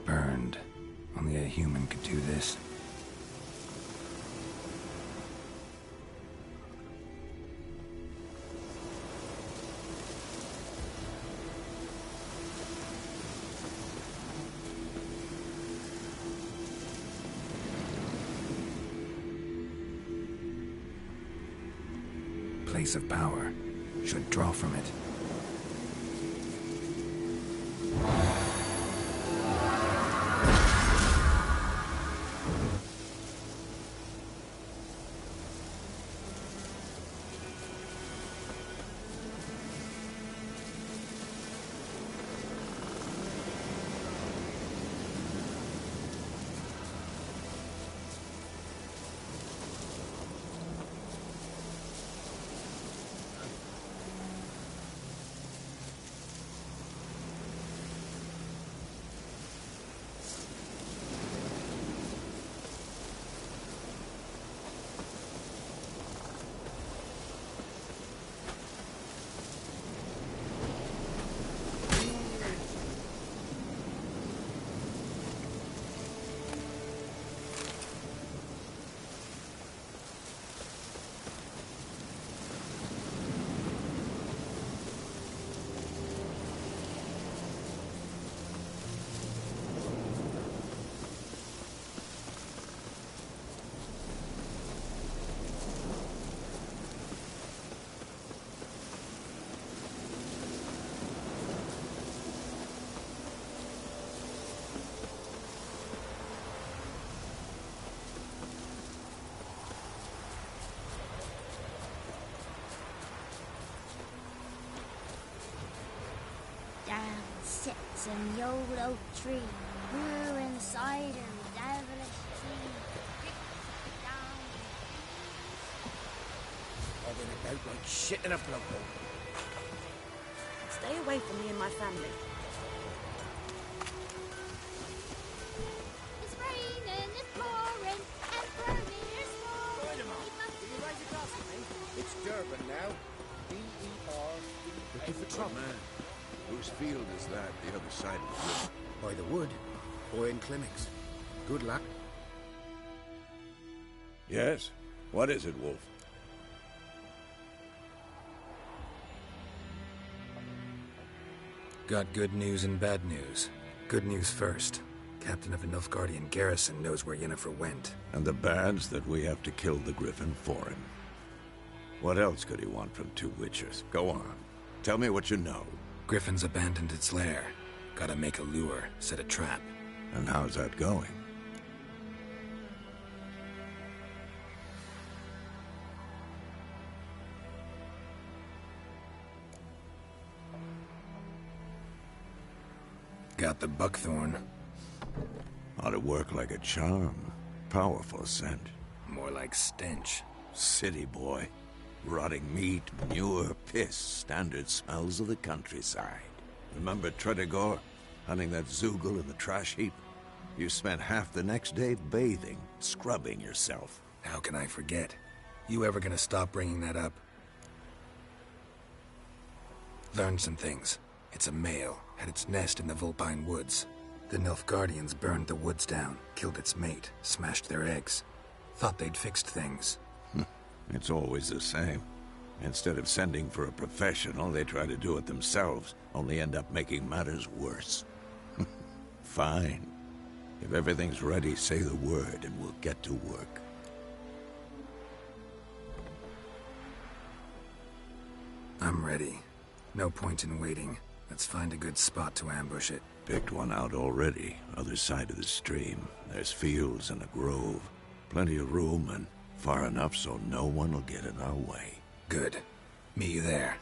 Burned. Only a human could do this. Place of power. Should draw from it. Sits in the old oak tree, grew inside her devilish tree. I've been about like shit in a blowhole. Stay away from me and my family. It's Durban now. D-E-R-B-A. Looking for trouble? Man, whose field is that, the other side of the river? By the wood. Boy in clinics. Good luck. Yes? What is it, Wolf? Got good news and bad news. Good news first. Captain of the Nilfgaardian garrison knows where Yennefer went. And the bad's that we have to kill the Griffin for him. What else could he want from two Witchers? Go on. Tell me what you know. Griffin's abandoned its lair. Gotta make a lure, set a trap. And how's that going? Got the buckthorn. Ought to work like a charm. Powerful scent. More like stench. City boy. Rotting meat, manure, piss. Standard smells of the countryside. Remember Tredegor? Hunting that Zoogle in the trash heap? You spent half the next day bathing, scrubbing yourself. How can I forget? You ever gonna stop bringing that up? Learned some things. It's a male, had its nest in the Vulpine Woods. The Nilfgaardians burned the woods down, killed its mate, smashed their eggs. Thought they'd fixed things. It's always the same. Instead of sending for a professional, they try to do it themselves, only end up making matters worse. Fine. If everything's ready, say the word and we'll get to work. I'm ready. No point in waiting. Let's find a good spot to ambush it. Picked one out already, other side of the stream. There's fields and a grove. Plenty of room and far enough so no one will get in our way. Good. Meet you there.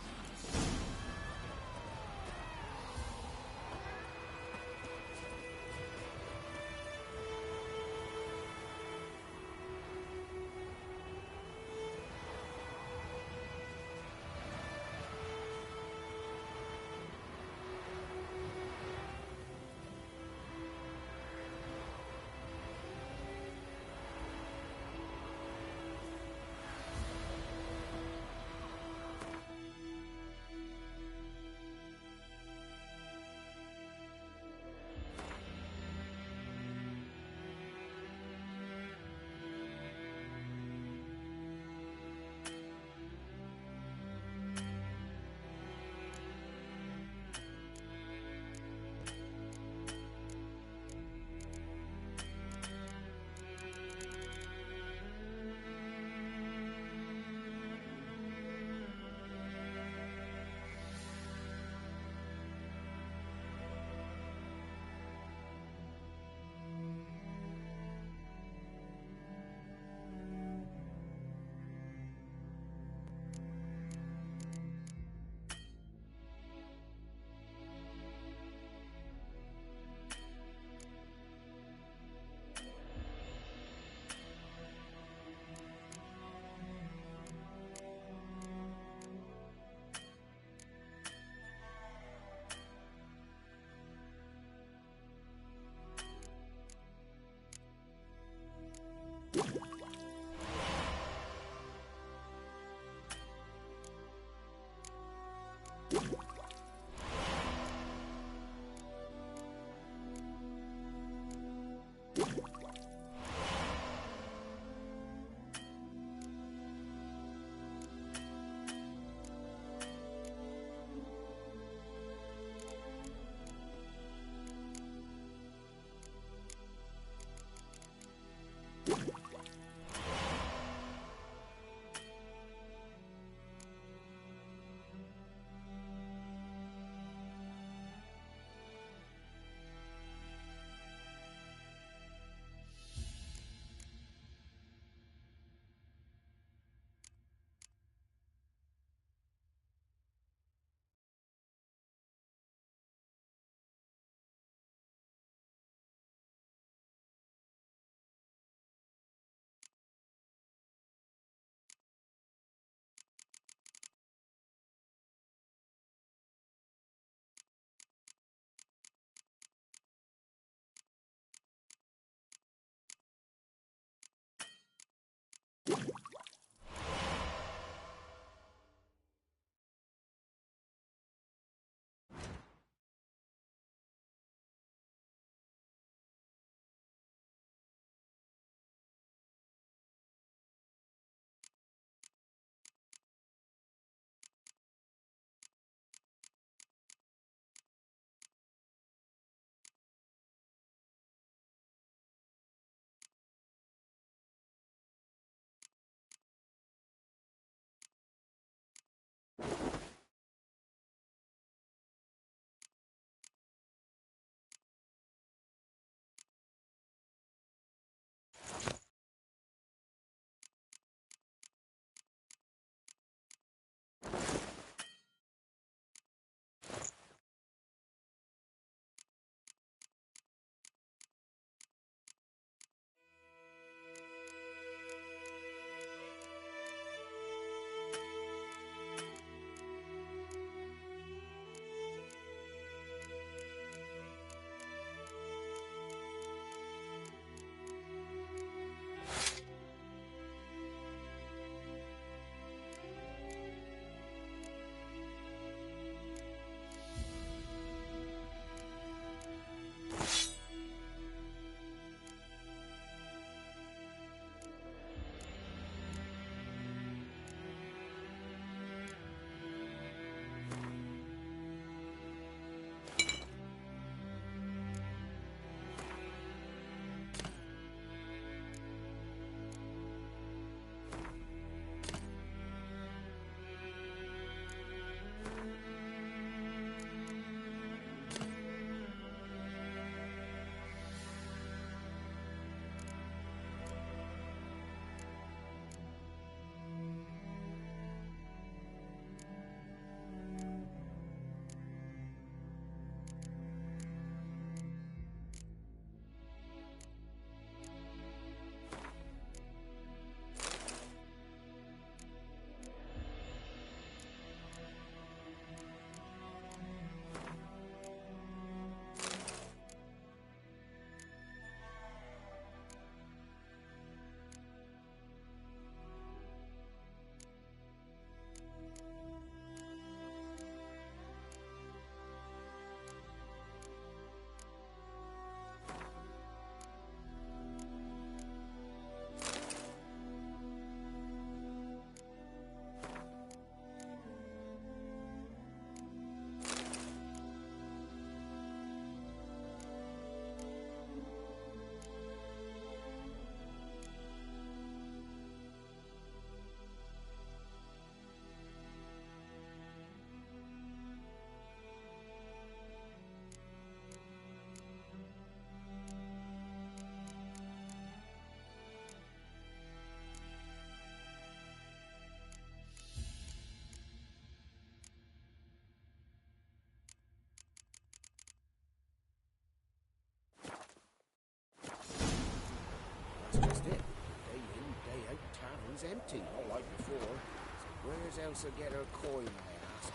Where's Elsa get her coin, I ask?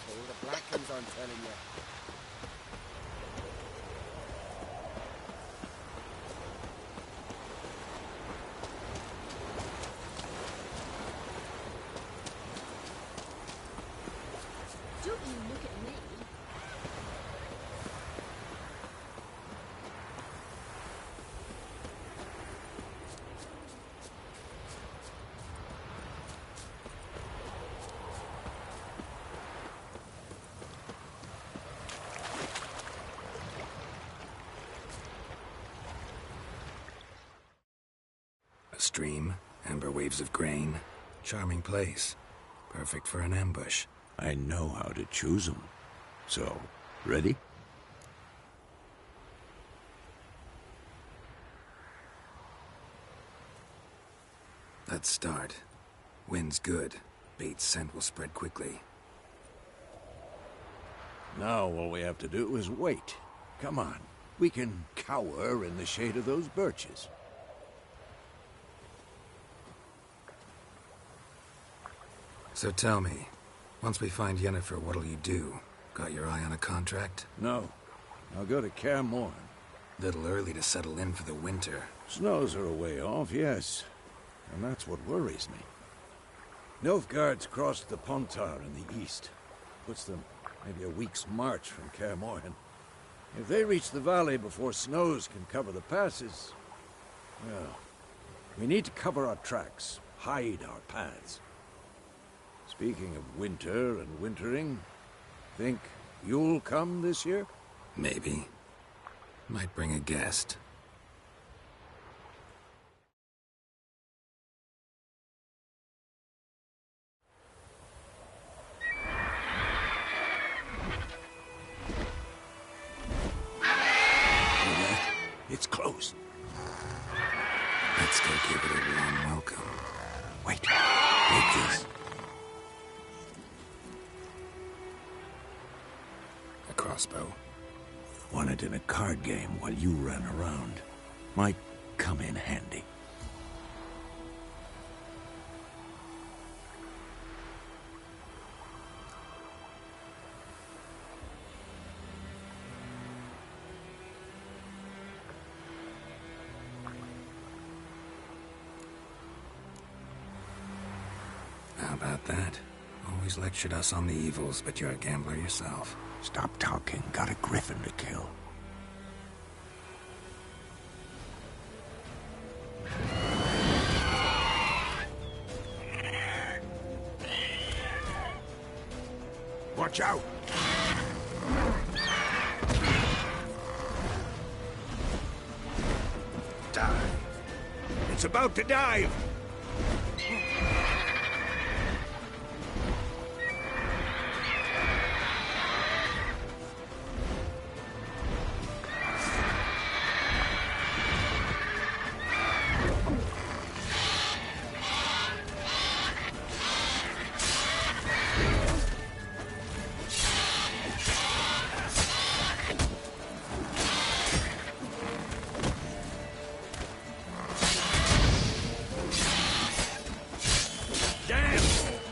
Told the Blackens, I'm telling you. Don't you look at me. A stream, amber waves of grain. Charming place. Perfect for an ambush. I know how to choose them. So, ready? Let's start. Wind's good. Bait's scent will spread quickly. Now all we have to do is wait. Come on. We can cower in the shade of those birches. So tell me, once we find Yennefer, what'll you do? Got your eye on a contract? No. I'll go to Kaer Morhen. Little early to settle in for the winter. Snows are a way off, yes. And that's what worries me. Nilfgaard's crossed the Pontar in the east. Puts them maybe a week's march from Kaer Morhen. If they reach the valley before snows can cover the passes, well, we need to cover our tracks, hide our paths. Speaking of winter and wintering, think you'll come this year? Maybe. Might bring a guest. It's close. Let's go give it a warm welcome. Wait. Take this. A crossbow. Won it in a card game while you ran around. Might come in handy. How about that? Always lectured us on the evils, but you're a gambler yourself. Stop talking. Got a griffin to kill. Watch out! Dive! It's about to dive!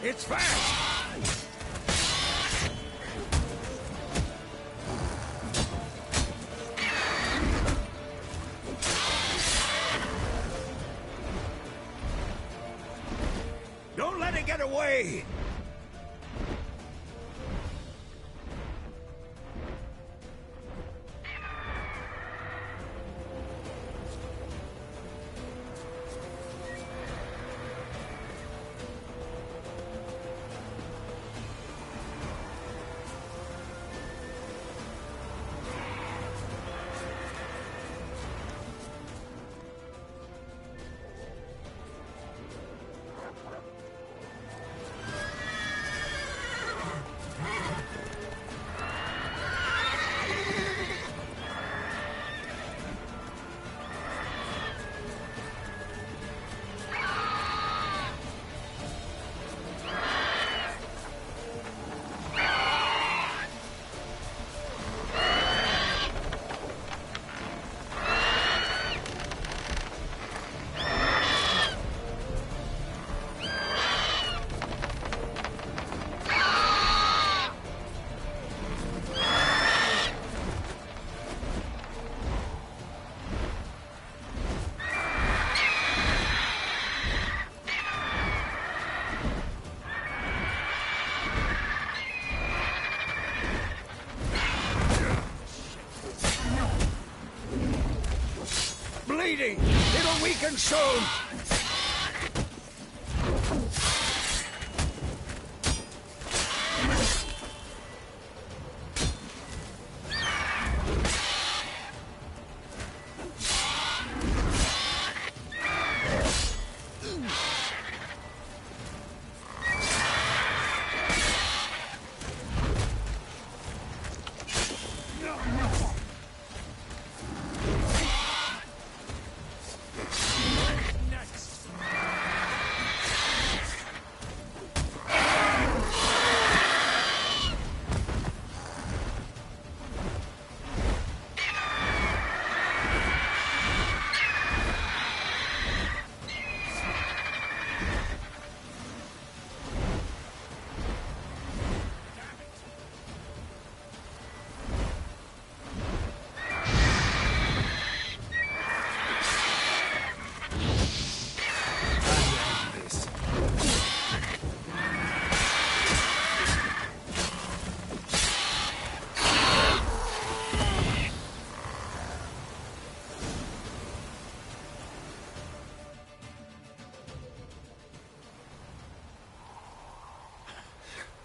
It's fast! Don't let it get away! Speedy! It'll weaken soon!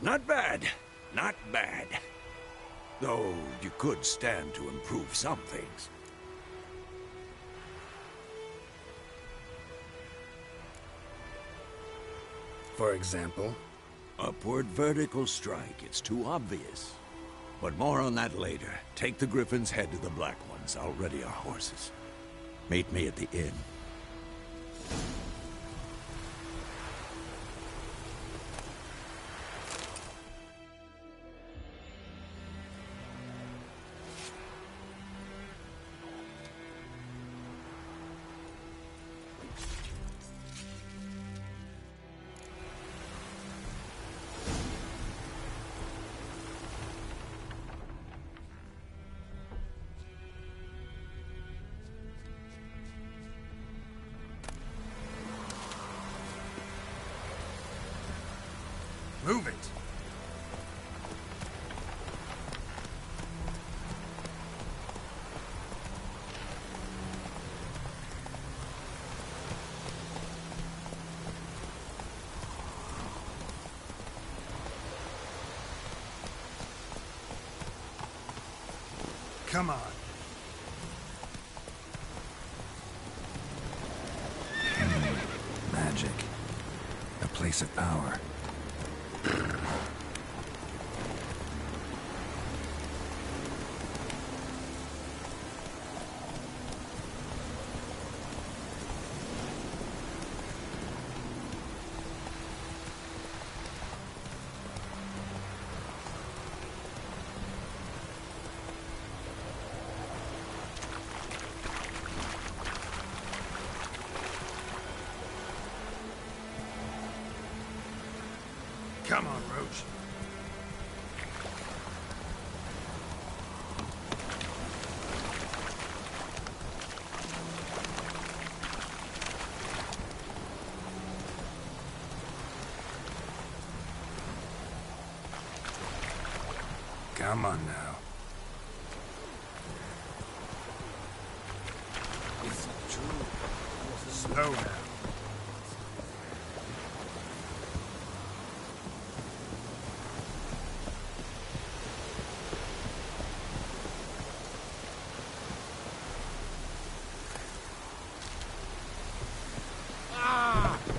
Not bad. Not bad. Though you could stand to improve some things. For example? Upward vertical strike. It's too obvious. But more on that later. Take the Griffin's head to the Black Ones. I'll ready our horses. Meet me at the inn. Move it! Come on. Magic. A place of power. Come on, Roach. Come on now. Is it true? Slow now.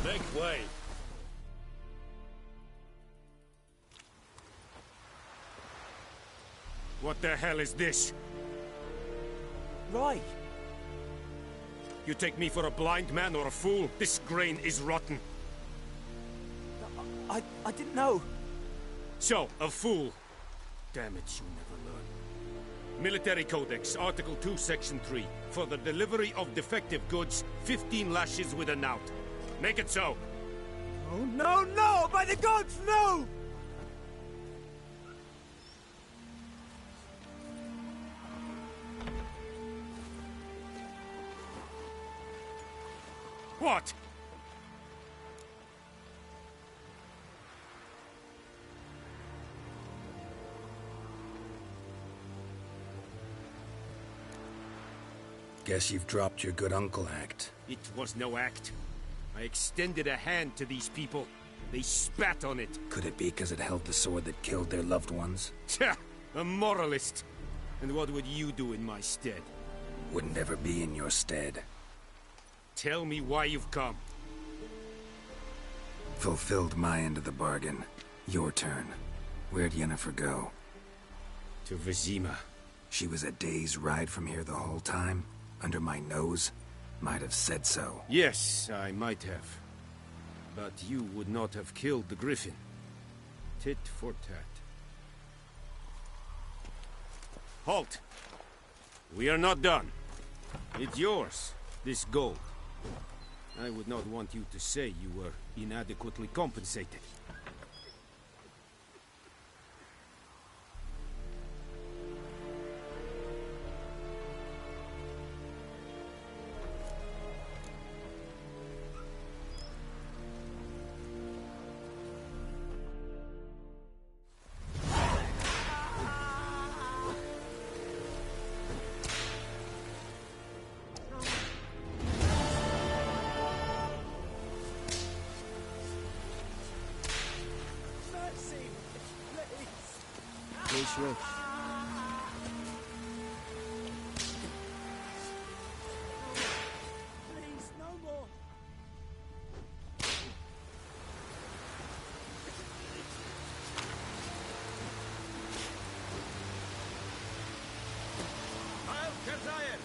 Make way. What the hell is this? Right. You take me for a blind man or a fool? This grain is rotten. I didn't know. So, a fool. Damn it, you never learn. Military Codex, Article 2, Section 3. For the delivery of defective goods, 15 lashes with a knout. Make it so. Oh, no, no! By the gods, no! What? Guess you've dropped your good uncle act. It was no act. I extended a hand to these people. They spat on it. Could it be because it held the sword that killed their loved ones? Tja, a moralist. And what would you do in my stead? Wouldn't ever be in your stead. Tell me why you've come. Fulfilled my end of the bargain. Your turn. Where'd Yennefer go? To Vizima. She was a day's ride from here the whole time? Under my nose? Might have said so. Yes, I might have. But you would not have killed the Griffin. Tit for tat. Halt! We are not done. It's yours, this gold. I would not want you to say you were inadequately compensated. Please, Roach. Please, no more. I'll Kezayan!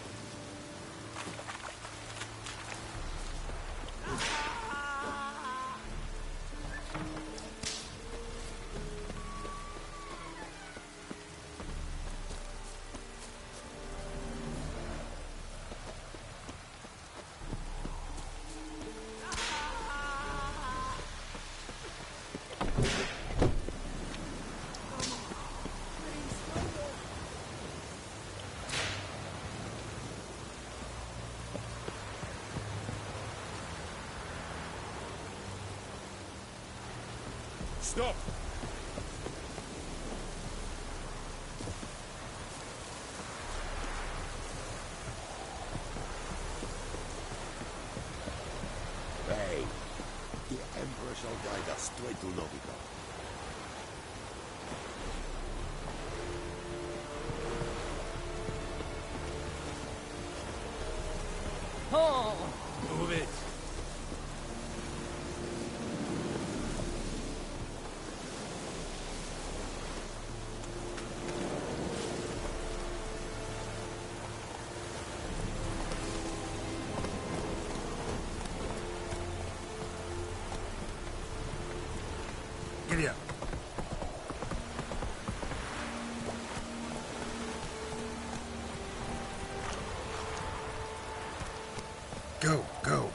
Stop! Hey, the Emperor shall guide us straight to Novigrad. Oh! Move it! Giddy up. Go, go.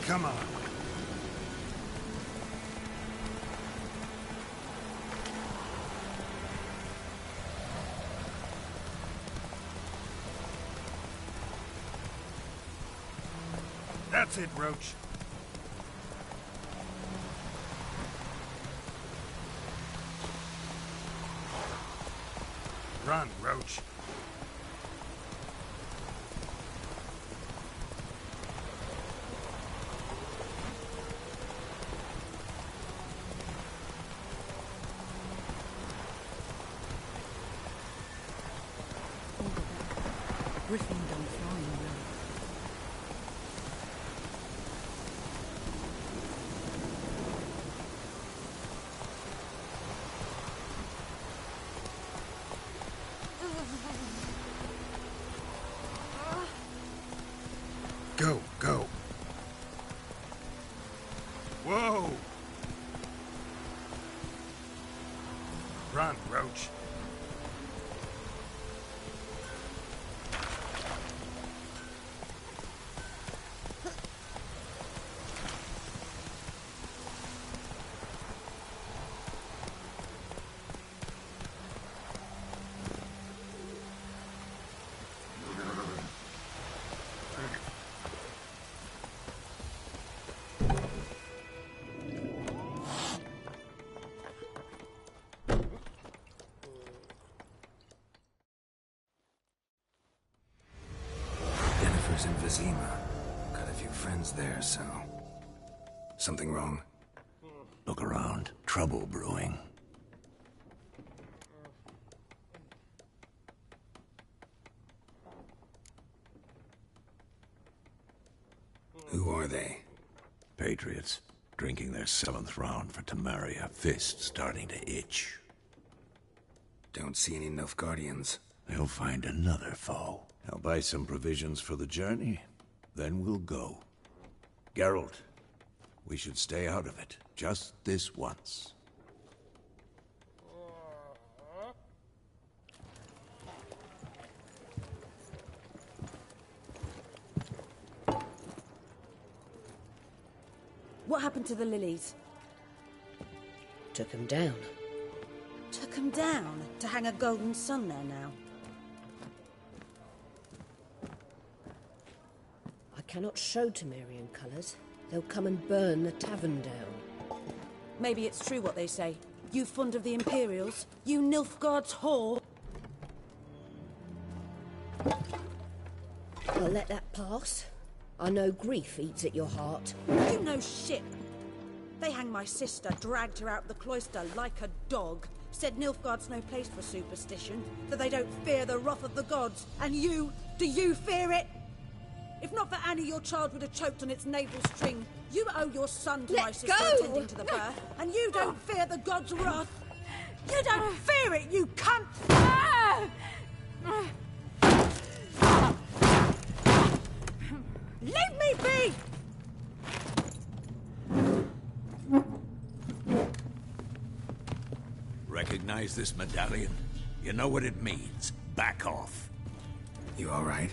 Come on. That's it, Roach. Run, Roach. Griffin done flying well. Go, go. Whoa! Run, Roach. was in Vizima. Got a few friends there, so... Something wrong? Look around. Trouble brewing. Who are they? Patriots. Drinking their 7th round for Temeria. Fist starting to itch. Don't see any Nilfgaardians. They'll find another foe. I'll buy some provisions for the journey. Then we'll go. Geralt, we should stay out of it. Just this once. What happened to the lilies? Took him down. Took him down? To hang a golden sun there now? I cannot show Temerian colours. They'll come and burn the tavern down. Maybe it's true what they say. You fond of the Imperials? You Nilfgaard's whore? I'll let that pass. I know grief eats at your heart. You know shit. They hanged my sister, dragged her out the cloister like a dog. Said Nilfgaard's no place for superstition, that they don't fear the wrath of the gods. And you, do you fear it? If not for Annie, your child would have choked on its navel string. You owe your son to my sister attending to the birth, and you don't fear the gods' wrath. You don't fear it, you cunt! Leave me be! Recognize this medallion? You know what it means. Back off. You all right?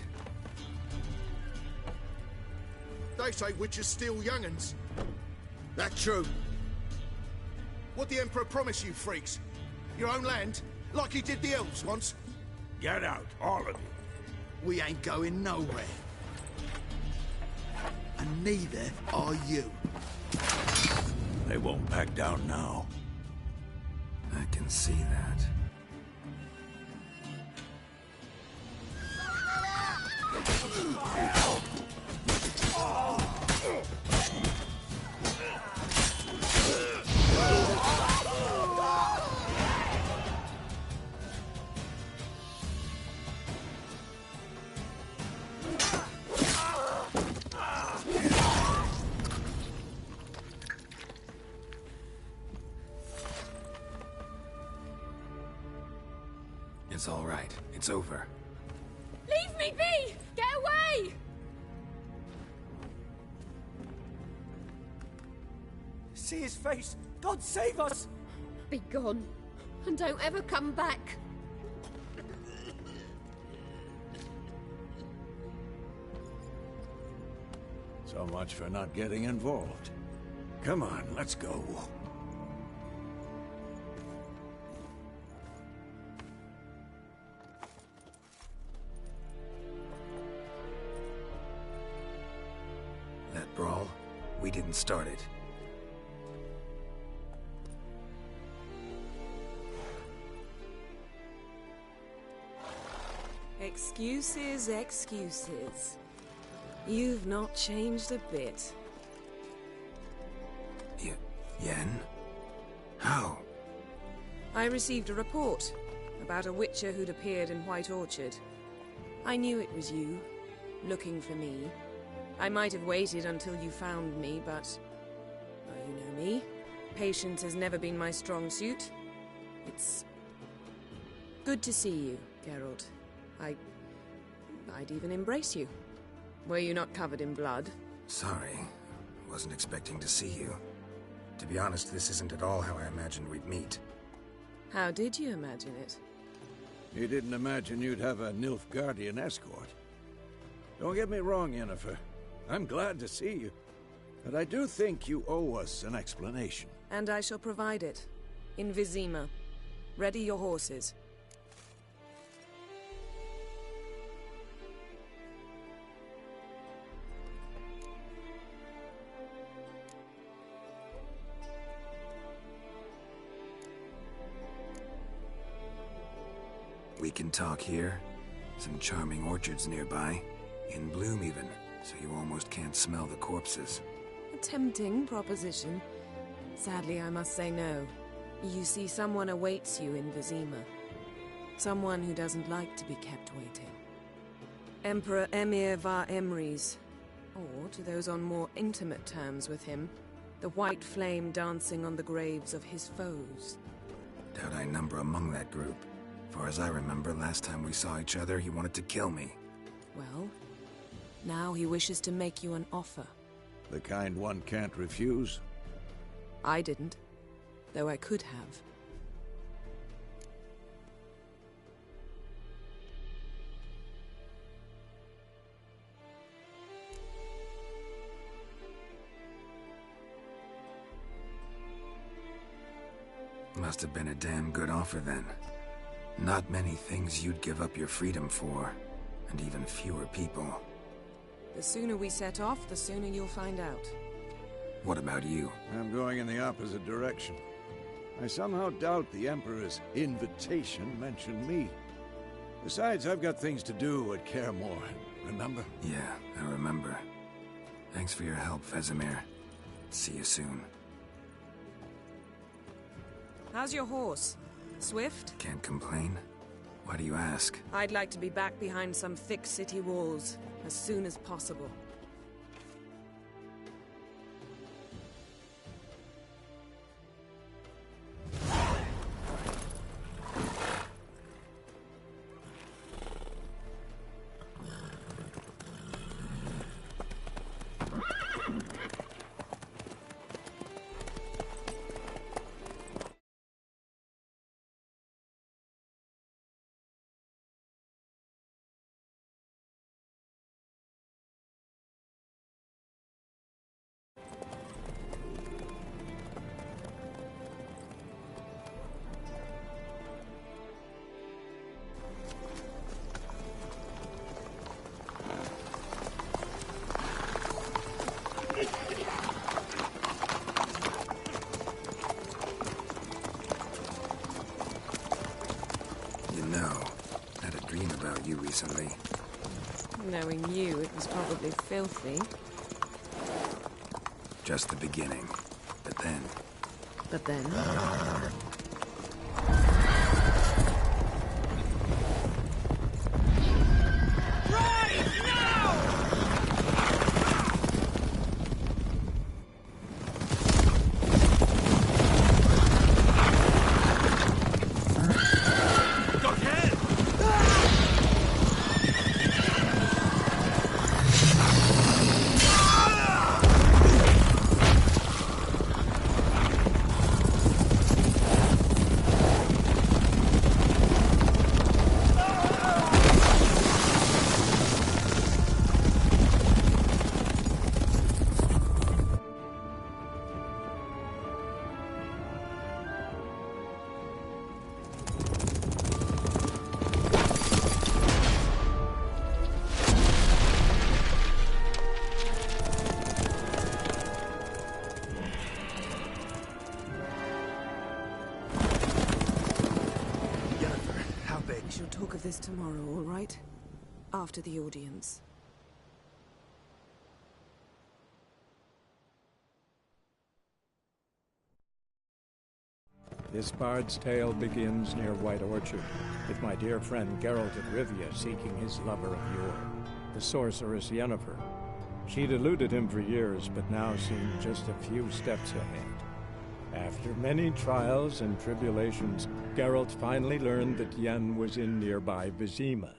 They say witches steal young'uns. That true? What the Emperor promise you, freaks? Your own land? Like he did the elves once? Get out, all of you. We ain't going nowhere. And neither are you. They won't back down now. I can see that. It's all right. It's over. Leave me be! Get away! See his face! God save us! Be gone. And don't ever come back. So much for not getting involved. Come on, let's go. That brawl, we didn't start it. Excuses, excuses. You've not changed a bit. Yen? How? I received a report about a witcher who'd appeared in White Orchard. I knew it was you, looking for me. I might have waited until you found me, but... well, you know me. Patience has never been my strong suit. It's... good to see you, Geralt. I'd even embrace you. Were you not covered in blood? Sorry. Wasn't expecting to see you. To be honest, this isn't at all how I imagined we'd meet. How did you imagine it? You didn't imagine you'd have a Nilfgaardian escort. Don't get me wrong, Yennefer. I'm glad to see you. But I do think you owe us an explanation. And I shall provide it. In Vizima. Ready your horses. We can talk here. Some charming orchards nearby. In bloom even, so you almost can't smell the corpses. A tempting proposition. Sadly, I must say no. You see, someone awaits you in Vizima. Someone who doesn't like to be kept waiting. Emperor Emir var Emreis. Or, to those on more intimate terms with him, the white flame dancing on the graves of his foes. Doubt I number among that group. Far as I remember, last time we saw each other, he wanted to kill me. Well, now he wishes to make you an offer. The kind one can't refuse? I didn't, though I could have. Must have been a damn good offer then. Not many things you'd give up your freedom for, and even fewer people. The sooner we set off, the sooner you'll find out. What about you? I'm going in the opposite direction. I somehow doubt the Emperor's invitation mentioned me. Besides, I've got things to do at Kaer Morhen, remember? Yeah, I remember. Thanks for your help, Vesemir. See you soon. How's your horse? Swift? Can't complain. Why do you ask? I'd like to be back behind some thick city walls as soon as possible. Recently. Knowing you, it was probably filthy. Just the beginning. But then... But then? This tomorrow, all right? After the audience. This bard's tale begins near White Orchard, with my dear friend Geralt of Rivia seeking his lover of yore, the sorceress Yennefer. She'd eluded him for years, but now seemed just a few steps ahead. After many trials and tribulations, Geralt finally learned that Yen was in nearby Vizima.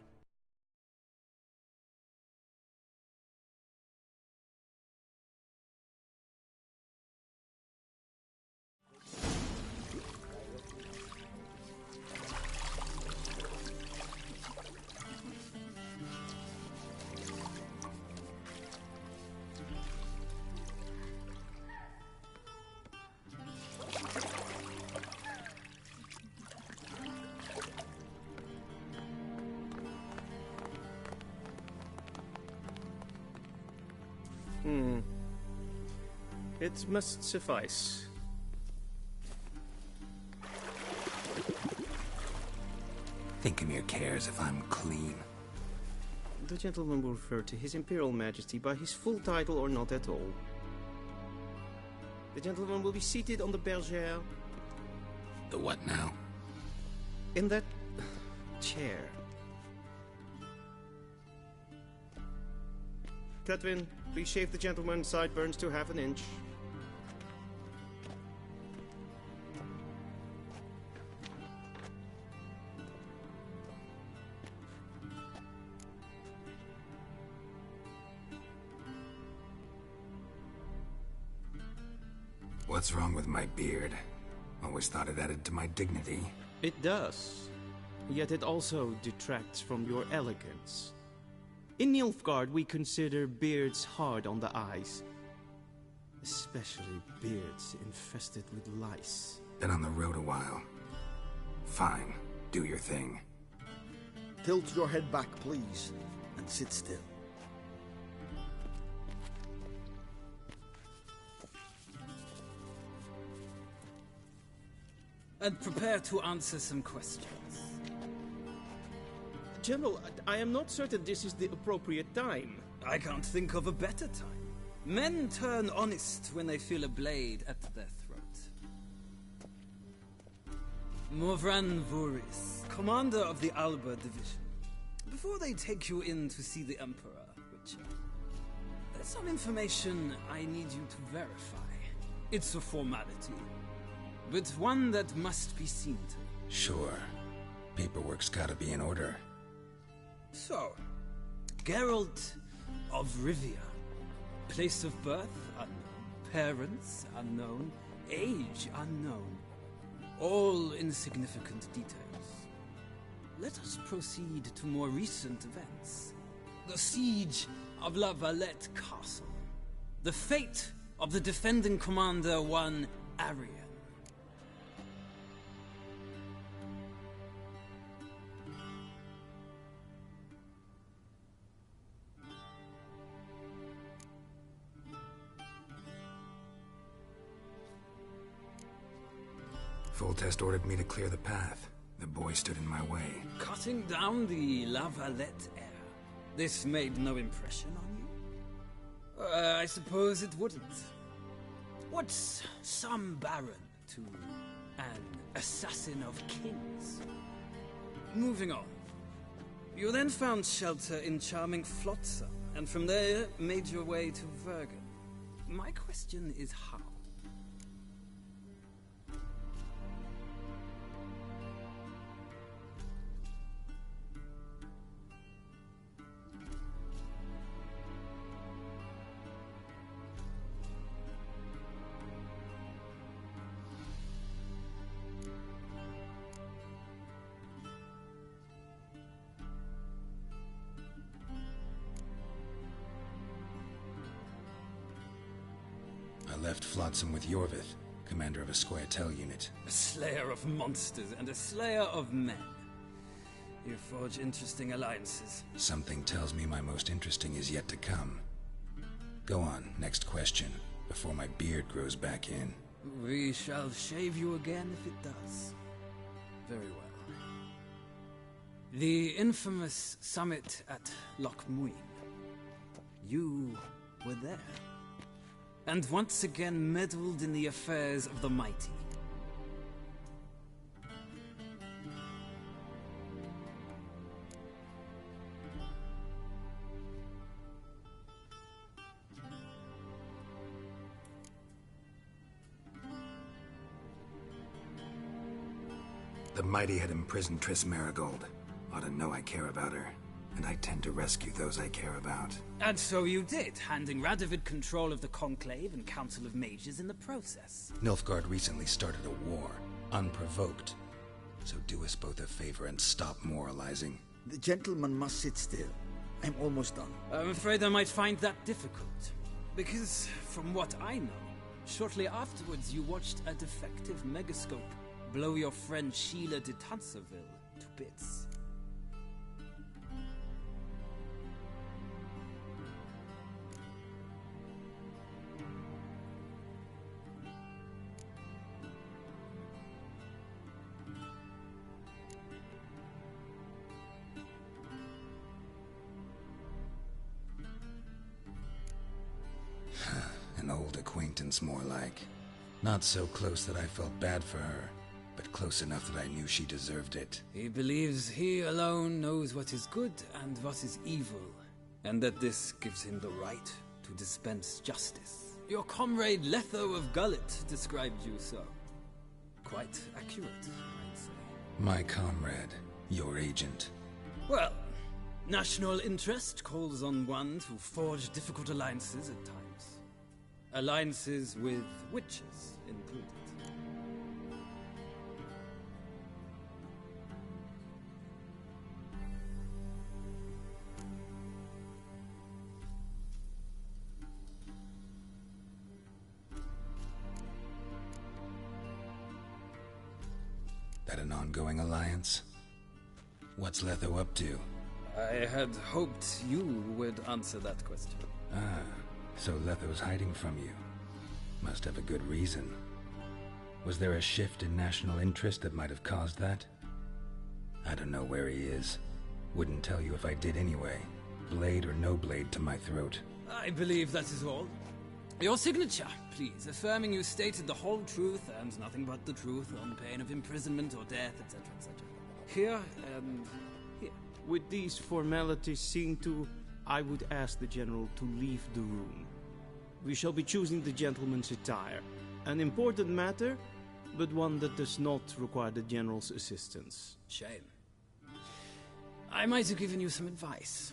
It must suffice. Think Emir cares if I'm clean? The gentleman will refer to His Imperial Majesty by his full title or not at all. The gentleman will be seated on the bergère. The what now? In that chair. Cletwin, please shave the gentleman's sideburns to half an inch. What's wrong with my beard? Always thought it added to my dignity. It does. Yet it also detracts from your elegance. In Nilfgaard, we consider beards hard on the eyes. Especially beards infested with lice. Been on the road a while. Fine, do your thing. Tilt your head back, please, and sit still. And prepare to answer some questions. General, I am not certain this is the appropriate time. I can't think of a better time. Men turn honest when they feel a blade at their throat. Morvran Vuris, commander of the Alba Division. Before they take you in to see the Emperor, Witcher, there's some information I need you to verify. It's a formality, but one that must be seen to. Sure. Paperwork's gotta be in order. So, Geralt of Rivia. Place of birth unknown. Parents unknown. Age unknown. All insignificant details. Let us proceed to more recent events. The siege of La Valette Castle. The fate of the defending commander, one Arian. Foltest ordered me to clear the path. The boy stood in my way. Cutting down the La Valette heir. This made no impression on you? I suppose it wouldn't. What's some baron to an assassin of kings? Moving on. You then found shelter in charming Flotsam, and from there made your way to Vergen. My question is how? I left Flotsam with Yorvith, commander of a Scoia'tael unit. A slayer of monsters and a slayer of men. You forge interesting alliances. Something tells me my most interesting is yet to come. Go on, next question, before my beard grows back in. We shall shave you again if it does. Very well. The infamous summit at Loch Muin. You were there. And once again meddled in the affairs of the mighty. The mighty had imprisoned Triss Merigold. Ought to know I care about her. And I tend to rescue those I care about. And so you did, handing Radovid control of the Conclave and Council of Mages in the process. Nilfgaard recently started a war, unprovoked. So do us both a favor and stop moralizing. The gentleman must sit still. I'm almost done. I'm afraid I might find that difficult. Because, from what I know, shortly afterwards you watched a defective megascope blow your friend Sheila de Tanserville to bits. acquaintance, more like. Not so close that I felt bad for her, but close enough that I knew she deserved it. He believes he alone knows what is good and what is evil, and that this gives him the right to dispense justice. Your comrade Letho of Gullet described you so. Quite accurate, I'd say. My comrade, your agent. Well, national interest calls on one to forge difficult alliances at times. Alliances with witches included. That an ongoing alliance? What's Letho up to? I had hoped you would answer that question. Ah, so Letho's hiding from you. Must have a good reason. Was there a shift in national interest that might have caused that? I don't know where he is. Wouldn't tell you if I did anyway. Blade or no blade to my throat. I believe that is all. Your signature, please, affirming you stated the whole truth and nothing but the truth on pain of imprisonment or death, etc., etc. Here and here. With these formalities seen to, I would ask the General to leave the room. We shall be choosing the gentleman's attire. An important matter, but one that does not require the General's assistance. Shame. I might have given you some advice.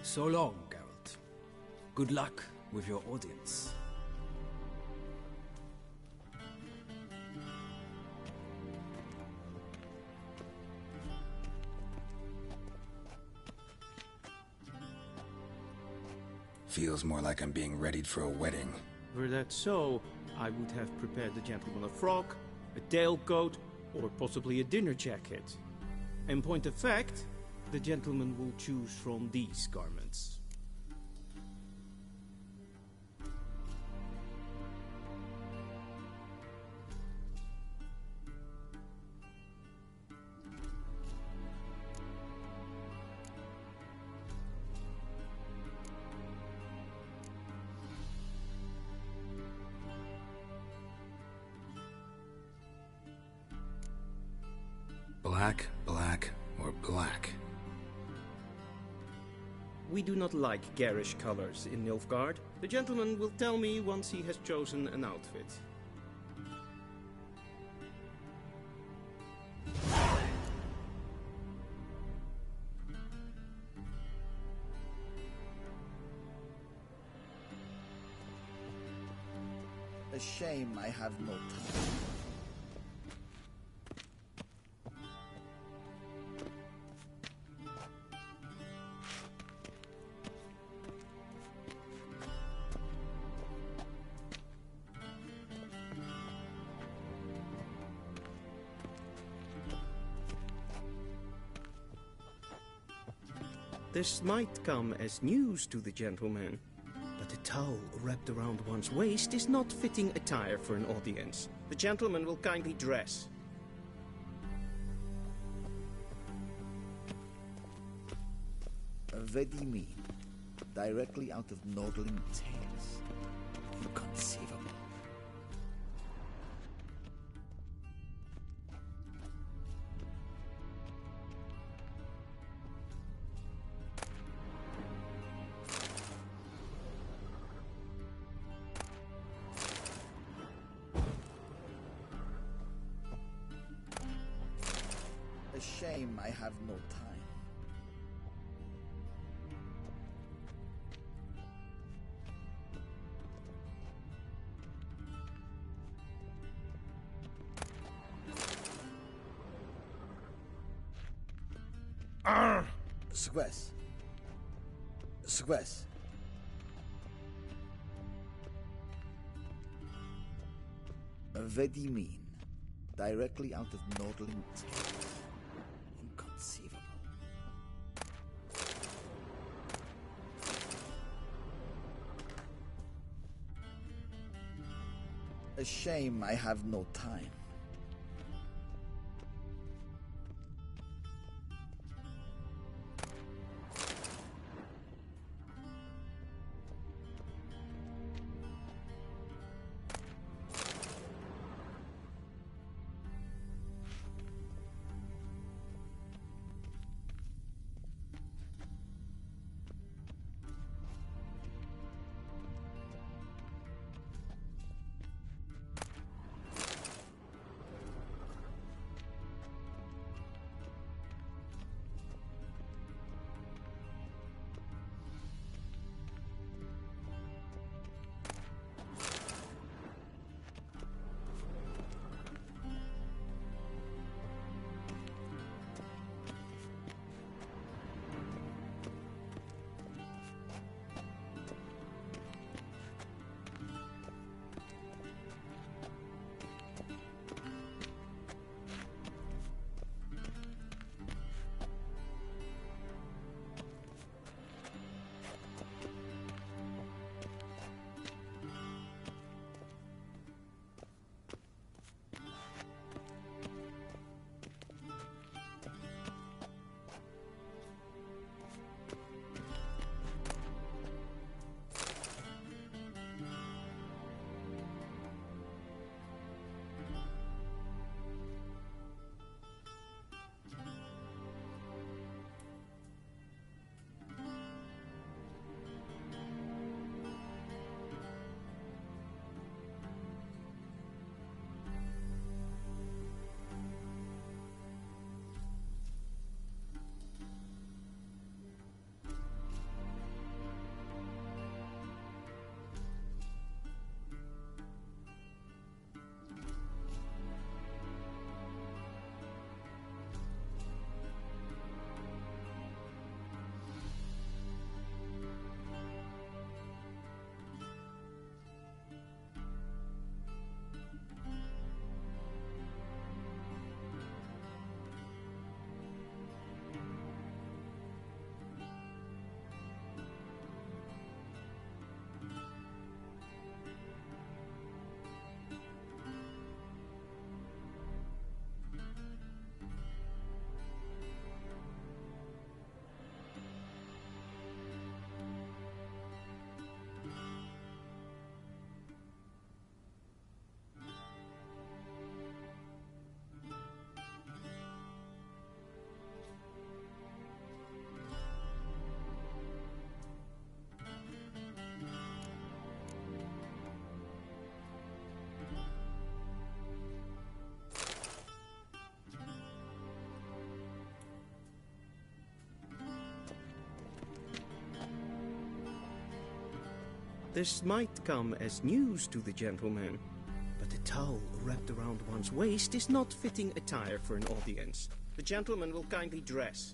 So long, Geralt. Good luck with your audience. Feels more like I'm being readied for a wedding. Were that so, I would have prepared the gentleman a frock, a tailcoat, or possibly a dinner jacket. In point of fact, the gentleman will choose from these garments. Black, black, or black? We do not like garish colors in Nilfgaard. The gentleman will tell me once he has chosen an outfit. A shame I have no time. This might come as news to the gentleman, but a towel wrapped around one's waist is not fitting attire for an audience. The gentleman will kindly dress. Vedimi, directly out of Nordling Tales. Inconceivable. A shame I have no time. Squess. Squess. Vedimin, directly out of Nordling Tales. Inconceivable. A shame I have no time. This might come as news to the gentleman, but a towel wrapped around one's waist is not fitting attire for an audience. The gentleman will kindly dress.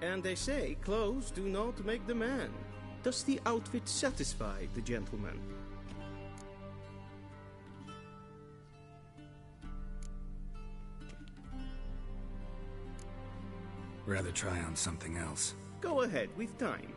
And they say clothes do not make the man. Does the outfit satisfy the gentleman? Rather try on something else. Go ahead, we've time.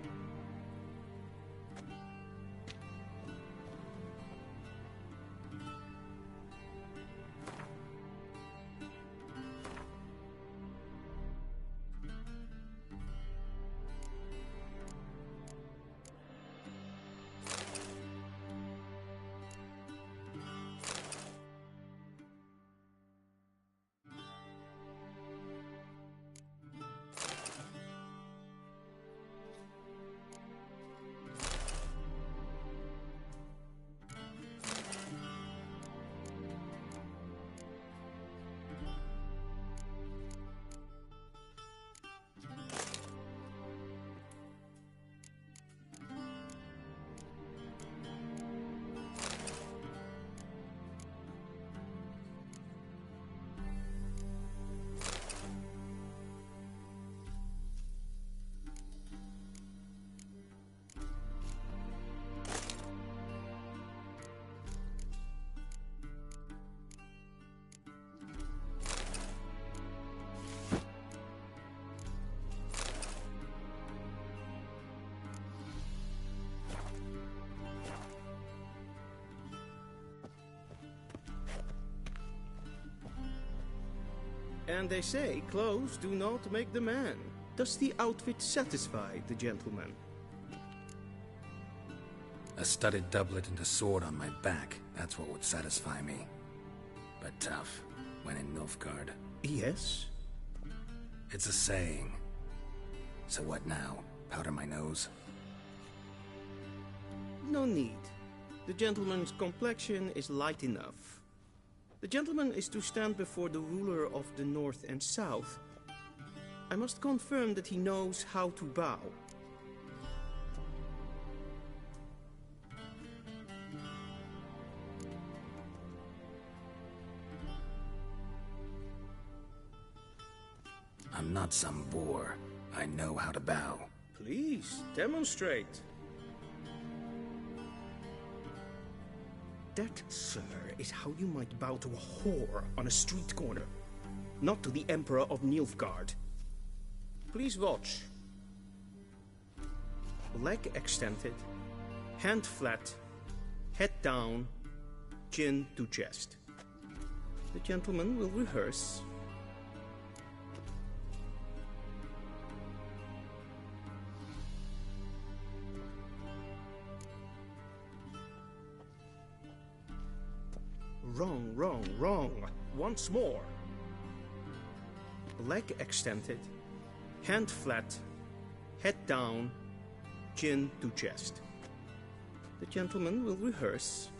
And they say clothes do not make the man. Does the outfit satisfy the gentleman? A studded doublet and a sword on my back, that's what would satisfy me. But tough, when in Nilfgaard. Yes? It's a saying. So what now? Powder my nose? No need. The gentleman's complexion is light enough. The gentleman is to stand before the ruler of the North and South. I must confirm that he knows how to bow. I'm not some boor. I know how to bow. Please, demonstrate. That, sir, is how you might bow to a whore on a street corner, not to the Emperor of Nilfgaard. Please watch. Leg extended, hand flat, head down, chin to chest. The gentleman will rehearse. Wrong, wrong, wrong. once more. Leg extended, hand flat, head down, chin to chest. The gentleman will rehearse.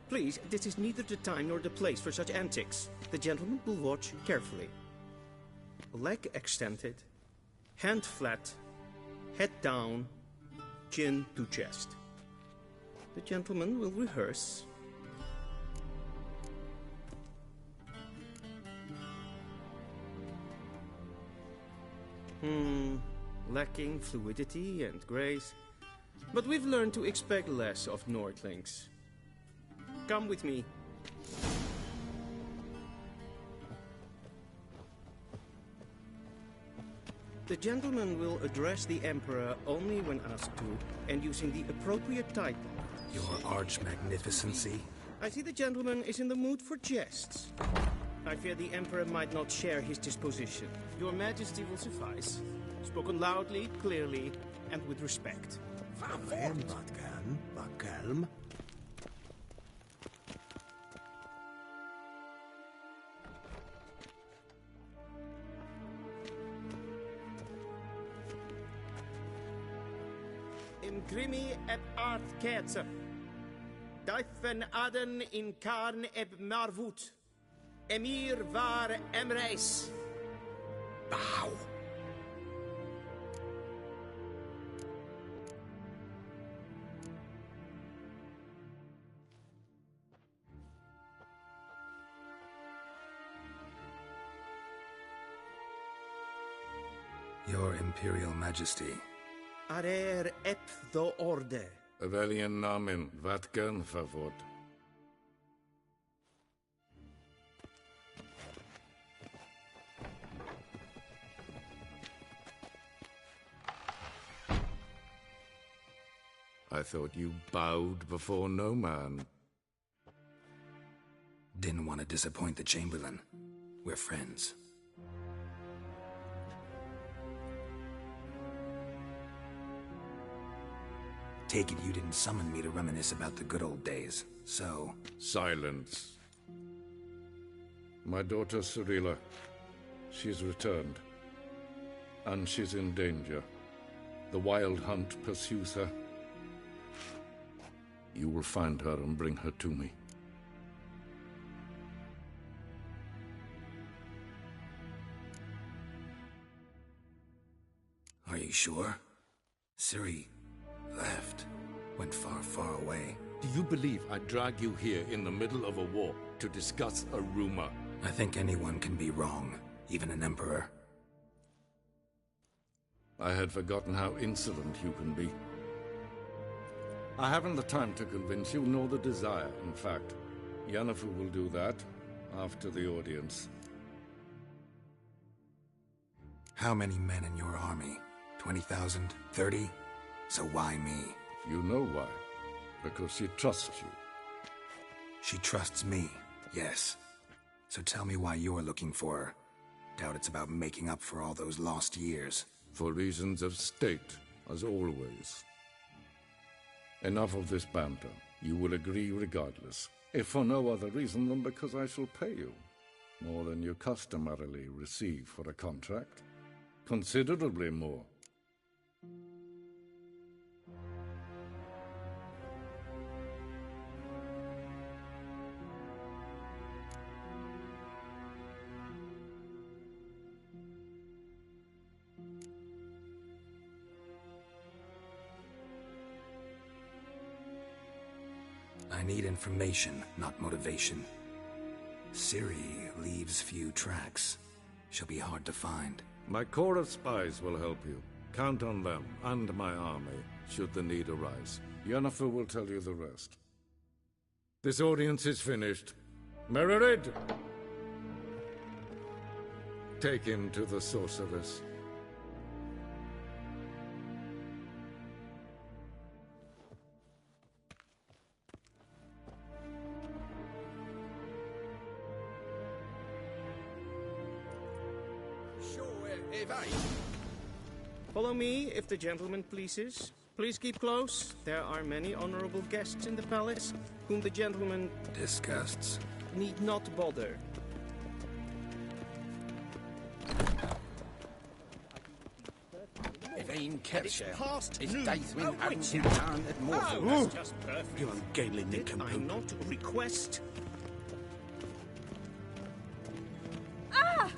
Please, this is neither the time nor the place for such antics. The gentleman will watch carefully. Leg extended, hand flat, head down, chin to chest. The gentleman will rehearse. Lacking fluidity and grace. But we've learned to expect less of Nordlings. Come with me. The gentleman will address the Emperor only when asked to, and using the appropriate title. Your Arch-Magnificency? I see the gentleman is in the mood for jests. I fear the Emperor might not share his disposition. Your Majesty will suffice. Spoken loudly, clearly, and with respect. Bakelm. Grimi et art ketzer. Daifen aden in karn eb marvut. Emir var emreis. Bow. Your Imperial Majesty. Arer ep the orde. Velian namen, vatkan favot. I thought you bowed before no man. Didn't want to disappoint the Chamberlain. We're friends. Take it you didn't summon me to reminisce about the good old days, so... Silence. My daughter Cirilla, she's returned. And she's in danger. The Wild Hunt pursues her. You will find her and bring her to me. Are you sure? Ciri left. Went far, far away. Do you believe I'd drag you here in the middle of a war to discuss a rumor? I think anyone can be wrong, even an emperor. I had forgotten how insolent you can be. I haven't the time to convince you, nor the desire, in fact. Yennefer will do that after the audience. How many men in your army? 20,000? 30? So why me? You know why. Because she trusts you. She trusts me, yes. So tell me why you're looking for her. Doubt it's about making up for all those lost years. For reasons of state, as always. Enough of this banter. You will agree regardless. If for no other reason than because I shall pay you. More than you customarily receive for a contract. Considerably more. I need information, not motivation. Ciri leaves few tracks. She'll be hard to find. My corps of spies will help you. Count on them, and my army, should the need arise. Yennefer will tell you the rest. This audience is finished. Mererid! Take him to the sorceress. Follow me, if the gentleman pleases. Please keep close. There are many honorable guests in the palace, whom the gentleman disgusts. Need not bother. Evain Kershire. Past Is noon. Daithwin A hadn't witcher. down at Morphle. Oh, that's just perfect. You ungainly Did I nincompoop. not request? Ah!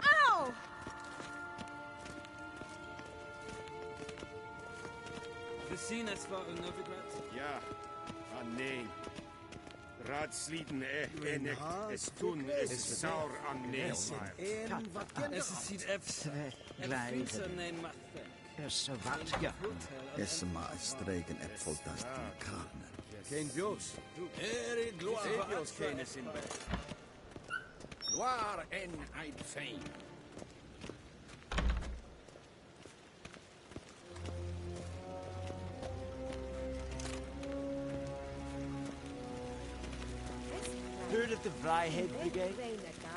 Ow! Gezien as far as Novigrad? Ja, an neen. Raadsliden enig es tun es saur an neel Es ziet even Glijden. neem machten. Is wat? Ja. Is maar streken ep voltast in karne. Geen Jos. Eri gloire Jos kennis in bed. Gloire en Eidfein. Heard of the Vryhead Brigade?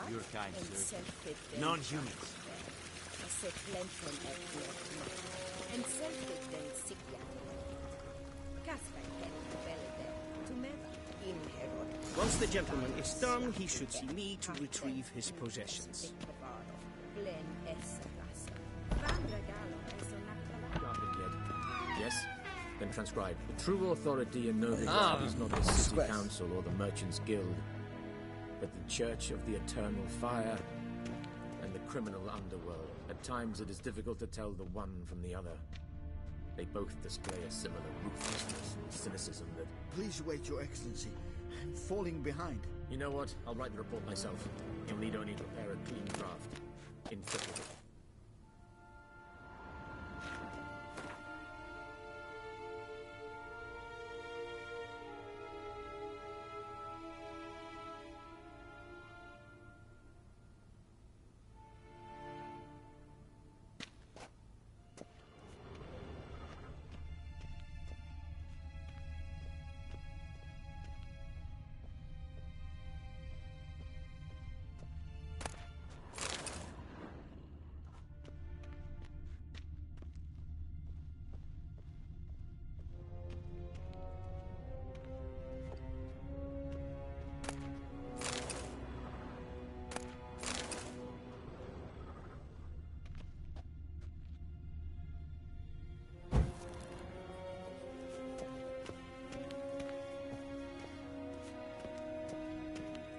You're kind, sir. Non-humans. Once the gentleman is done, he should see me to retrieve his possessions. Yes? Then transcribe. The true authority in Novigrad is not the city council or the merchants' guild, but the Church of the Eternal Fire and the criminal underworld. At times it is difficult to tell the one from the other. They both display a similar ruthlessness and cynicism that... Please wait, Your Excellency. I'm falling behind. You know what? I'll write the report myself. You'll need only to prepare a clean draft. In footnote.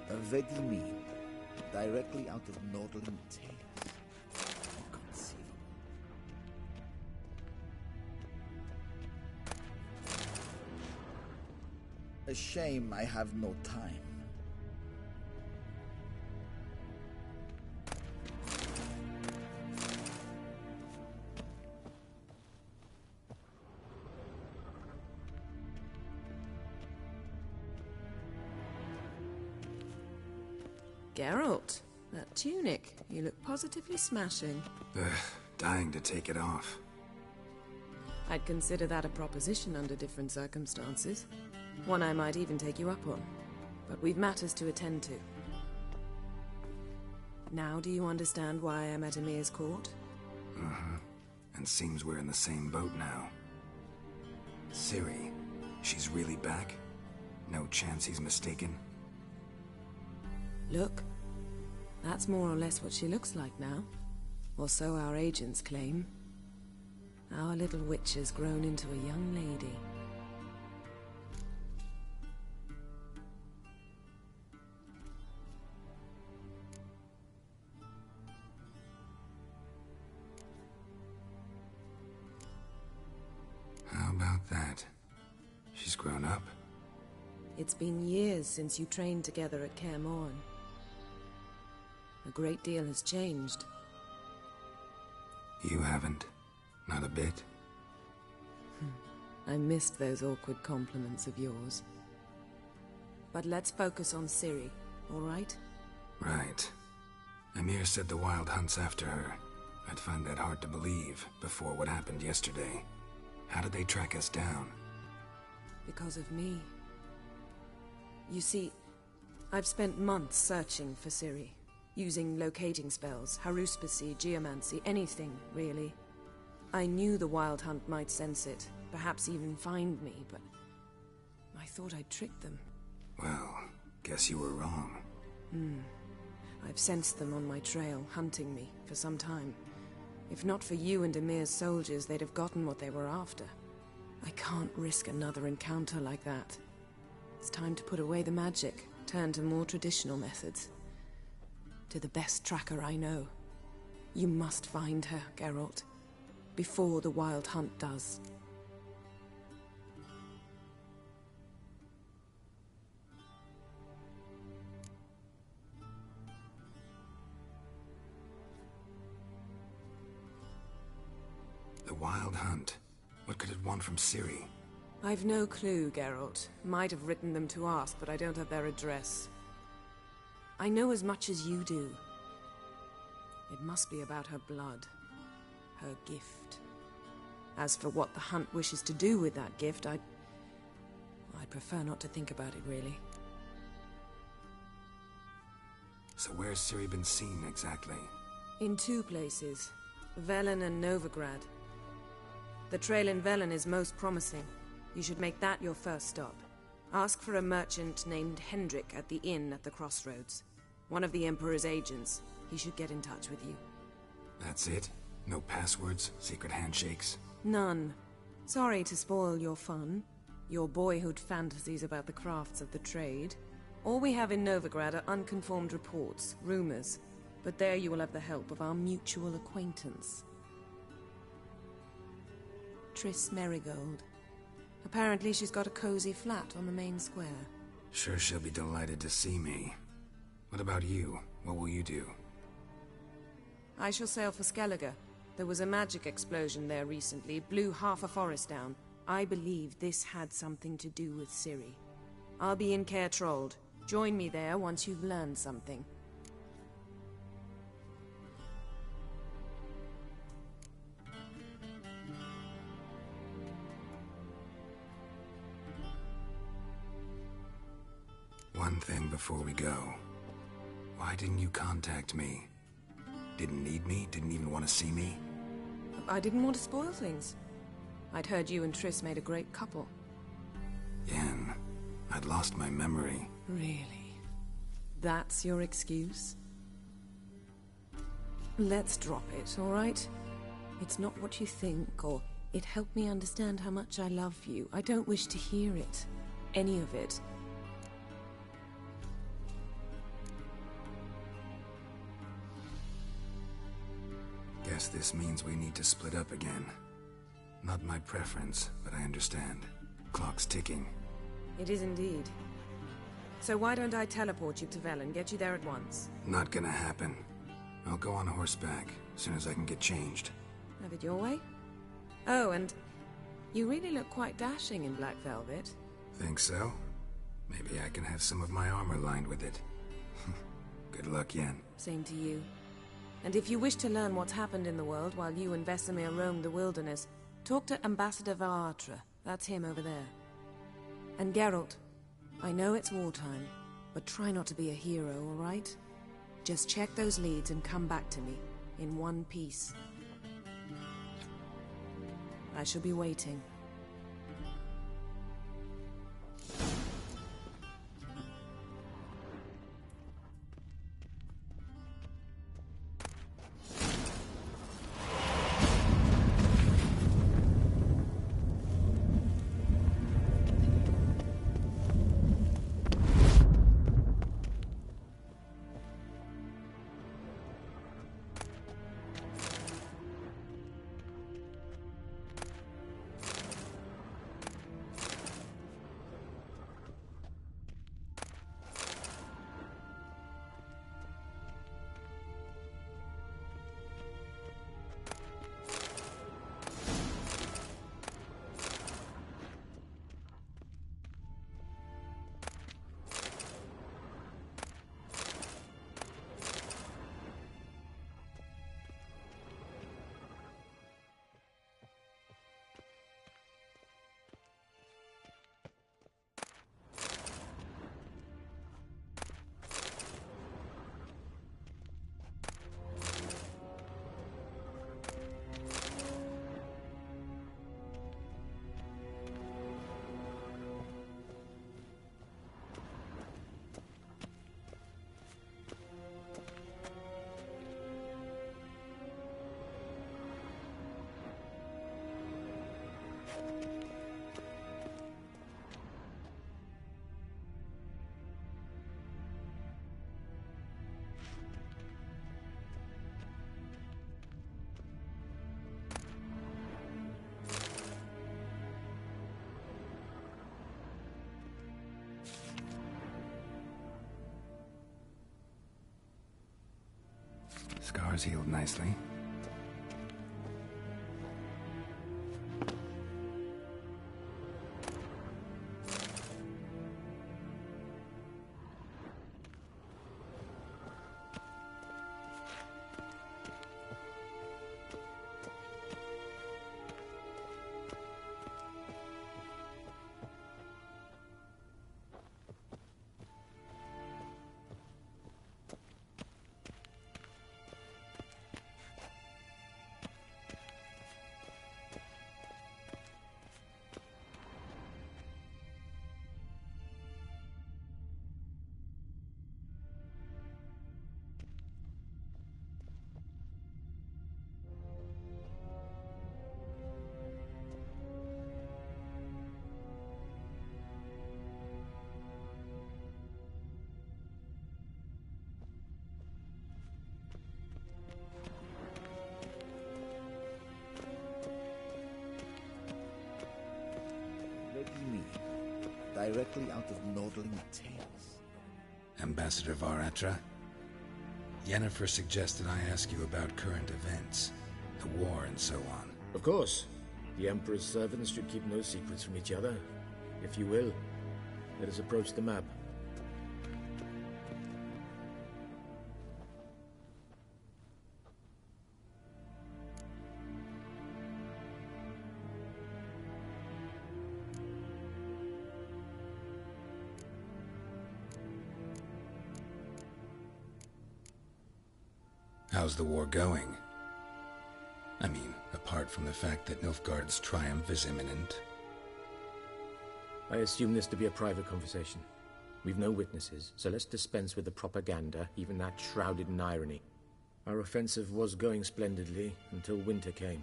What do you mean? Directly out of Nordland tales. Inconceivable. A shame I have no time. Geralt, that tunic. You look positively smashing. Dying to take it off. I'd consider that a proposition under different circumstances. One I might even take you up on. But we've matters to attend to. Now do you understand why I'm at Emir's court? Uh-huh. And seems we're in the same boat now. Ciri, she's really back? No chance he's mistaken? Look, that's more or less what she looks like now. Or so our agents claim. Our little witch has grown into a young lady. How about that? She's grown up? It's been years since you trained together at Kaer Morhen. A great deal has changed. You haven't? Not a bit? I missed those awkward compliments of yours. But let's focus on Ciri, all right? Right. Emir said the Wild hunts after her. I'd find that hard to believe before what happened yesterday. How did they track us down? Because of me. You see, I've spent months searching for Ciri. using locating spells, haruspicy, geomancy, anything, really. I knew the Wild Hunt might sense it, perhaps even find me, but I thought I'd tricked them. Well, guess you were wrong. I've sensed them on my trail, hunting me, for some time. If not for you and Emir's soldiers, they'd have gotten what they were after. I can't risk another encounter like that. It's time to put away the magic, turn to more traditional methods. To the best tracker I know. You must find her, Geralt. Before the Wild Hunt does. The Wild Hunt. What could it want from Ciri? I've no clue, Geralt. Might have written them to ask, but I don't have their address. I know as much as you do. It must be about her blood. Her gift. As for what the Hunt wishes to do with that gift, I'd prefer not to think about it, really. So where's Ciri been seen, exactly? In 2 places. Velen and Novigrad. The trail in Velen is most promising. You should make that your first stop. Ask for a merchant named Hendrik at the inn at the crossroads. One of the Emperor's agents. He should get in touch with you. That's it? No passwords? Secret handshakes? None. Sorry to spoil your fun. Your boyhood fantasies about the crafts of the trade. All we have in Novigrad are unconfirmed reports, rumors. But there you will have the help of our mutual acquaintance. Triss Merigold. Apparently she's got a cozy flat on the main square. Sure she'll be delighted to see me. What about you? What will you do? I shall sail for Skellige. There was a magic explosion there recently, blew half a forest down. I believe this had something to do with Ciri. I'll be in Caer Trolde. Join me there once you've learned something. One thing before we go. Why didn't you contact me? Didn't need me? Didn't even want to see me? I didn't want to spoil things. I'd heard you and Triss made a great couple. Yen, I'd lost my memory. Really? That's your excuse? Let's drop it, all right? It's not what you think, or it helped me understand how much I love you. I don't wish to hear it. Any of it. Guess this means we need to split up again. Not my preference, but I understand. Clock's ticking. It is indeed. So why don't I teleport you to Velen, get you there at once? Not gonna happen. I'll go on horseback, as soon as I can get changed. Have it your way? Oh, and you really look quite dashing in black velvet. Think so? Maybe I can have some of my armor lined with it. Good luck, Yen. Same to you. And if you wish to learn what's happened in the world while you and Vesemir roamed the wilderness, talk to Ambassador Varatra. That's him over there. And Geralt, I know it's wartime, but try not to be a hero, all right? Just check those leads and come back to me, in one piece. I shall be waiting. Scars healed nicely. Me, directly out of Nordling Tales. Ambassador Varatra, Yennefer suggested I ask you about current events, the war and so on. Of course. The Emperor's servants should keep no secrets from each other. If you will, let us approach the map. How's the war going? I mean, apart from the fact that Nilfgaard's triumph is imminent. I assume this to be a private conversation. We've no witnesses, so let's dispense with the propaganda, even that shrouded in irony. Our offensive was going splendidly until winter came.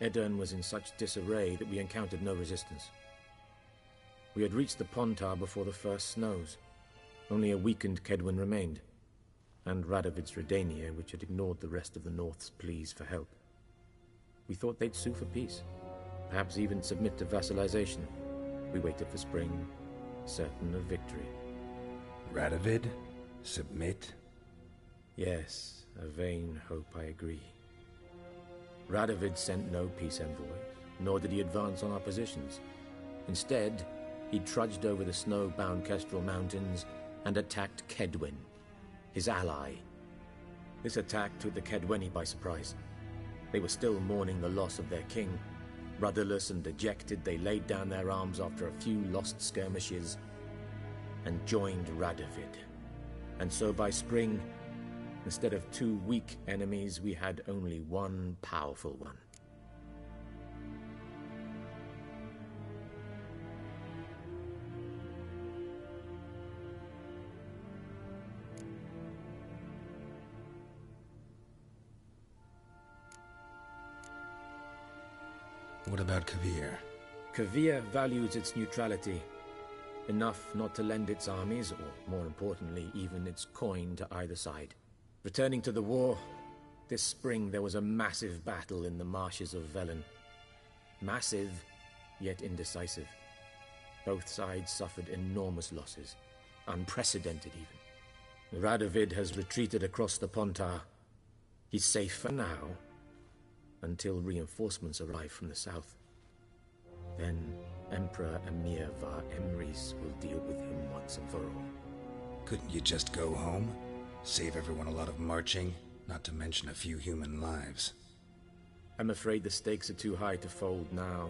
Edirn was in such disarray that we encountered no resistance. We had reached the Pontar before the first snows. Only a weakened Kedwen remained, and Radovid's Redania, which had ignored the rest of the North's pleas for help. We thought they'd sue for peace, perhaps even submit to vassalization. We waited for spring, certain of victory. Radovid? Submit? Yes, a vain hope, I agree. Radovid sent no peace envoys, nor did he advance on our positions. Instead, he trudged over the snow-bound Kestrel Mountains and attacked Kedwen, his ally. This attack took the Kedweni by surprise. They were still mourning the loss of their king. Rudderless and dejected, they laid down their arms after a few lost skirmishes and joined Radovid. And so by spring, instead of two weak enemies, we had only one powerful one. What about Kovir? Kovir values its neutrality, enough not to lend its armies, or more importantly, even its coin to either side. Returning to the war, this spring there was a massive battle in the marshes of Velen. Massive, yet indecisive. Both sides suffered enormous losses, unprecedented even. Radovid has retreated across the Pontar. He's safe for now, until reinforcements arrive from the south. Then Emperor Emir var Emrys will deal with him once and for all. Couldn't you just go home? Save everyone a lot of marching, not to mention a few human lives. I'm afraid the stakes are too high to fold now.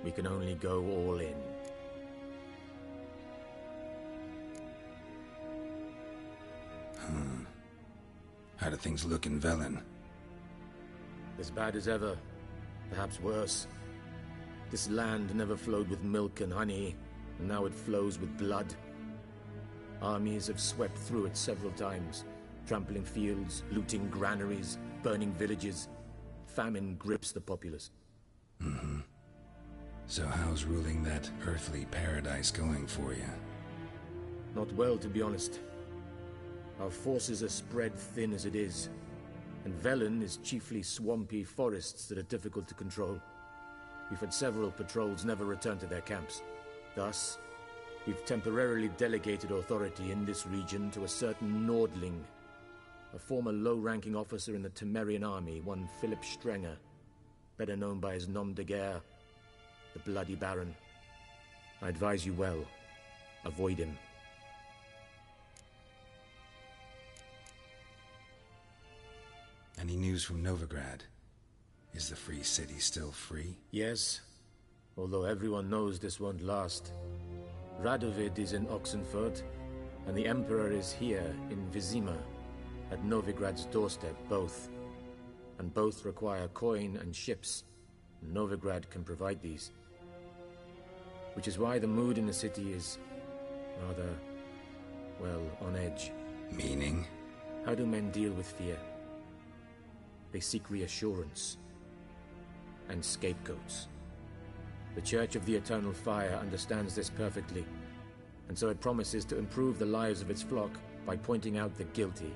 We can only go all in. How do things look in Velen? As bad as ever, perhaps worse. This land never flowed with milk and honey, and now it flows with blood. Armies have swept through it several times, trampling fields, looting granaries, burning villages. Famine grips the populace. So how's ruling that earthly paradise going for you? Not well, to be honest. Our forces are spread thin as it is, and Velen is chiefly swampy forests that are difficult to control. We've had several patrols never return to their camps. Thus, we've temporarily delegated authority in this region to a certain Nordling. a former low-ranking officer in the Temerian army, one Philip Strenger, better known by his nom de guerre, the Bloody Baron. I advise you well. Avoid him. Any news from Novigrad? Is the Free City still free? Yes, although everyone knows this won't last. Radovid is in Oxenfurt, and the Emperor is here in Vizima, at Novigrad's doorstep, both. And both require coin and ships. Novigrad can provide these. Which is why the mood in the city is rather, well, on edge. Meaning? How do men deal with fear? They seek reassurance and scapegoats. The Church of the Eternal Fire understands this perfectly, and so it promises to improve the lives of its flock by pointing out the guilty.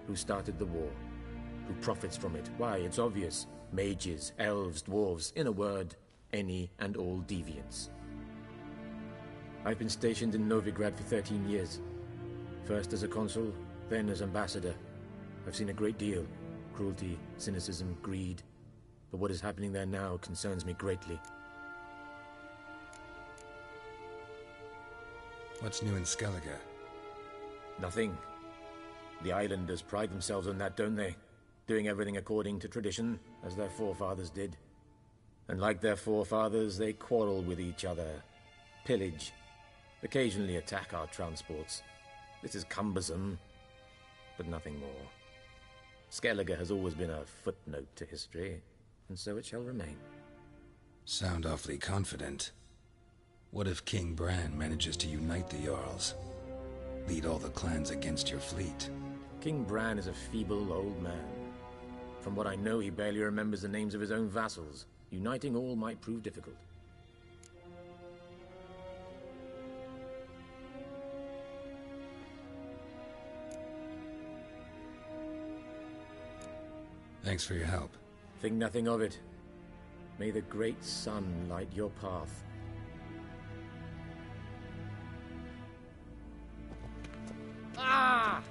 Who started the war? Who profits from it? Why, it's obvious. Mages, elves, dwarves, in a word, any and all deviants. I've been stationed in Novigrad for 13 years. First as a consul, then as ambassador. I've seen a great deal. Cruelty, cynicism, greed. But what is happening there now concerns me greatly. What's new in Skellige? Nothing. The islanders pride themselves on that, don't they? Doing everything according to tradition, as their forefathers did. And like their forefathers, they quarrel with each other, pillage, occasionally attack our transports. This is cumbersome, but nothing more. Skellige has always been a footnote to history, and so it shall remain. Sound awfully confident. What if King Bran manages to unite the Jarls? Lead all the clans against your fleet? King Bran is a feeble old man. From what I know, he barely remembers the names of his own vassals. Uniting all might prove difficult. Thanks for your help. Think nothing of it. May the great sun light your path. Ah!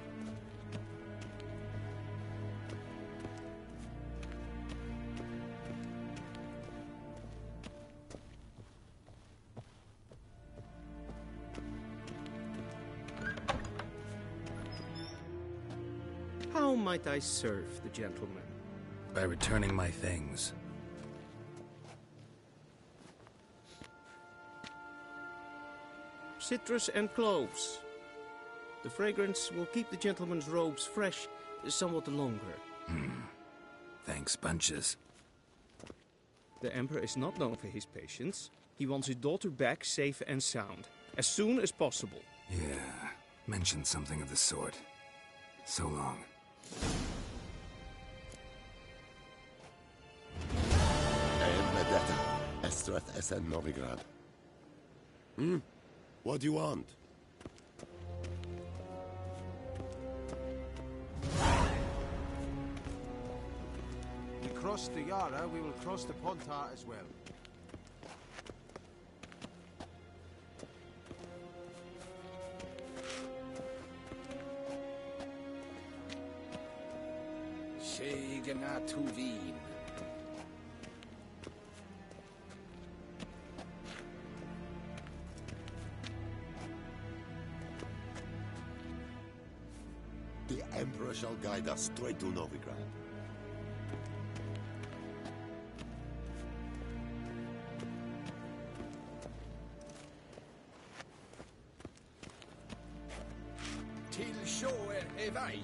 How might I serve the gentleman? By returning my things. Citrus and cloves. The fragrance will keep the gentleman's robes fresh somewhat longer. Thanks, bunches. The Emperor is not known for his patience. He wants his daughter back safe and sound, as soon as possible. Yeah, mentioned something of the sort. So long. Medetta, Estrath Essen Novigrad. What do you want? We crossed the Yara, we will cross the Pontar as well. Shegana Tuvin. The Emperor shall guide us straight to Novigrad. Till shore evai.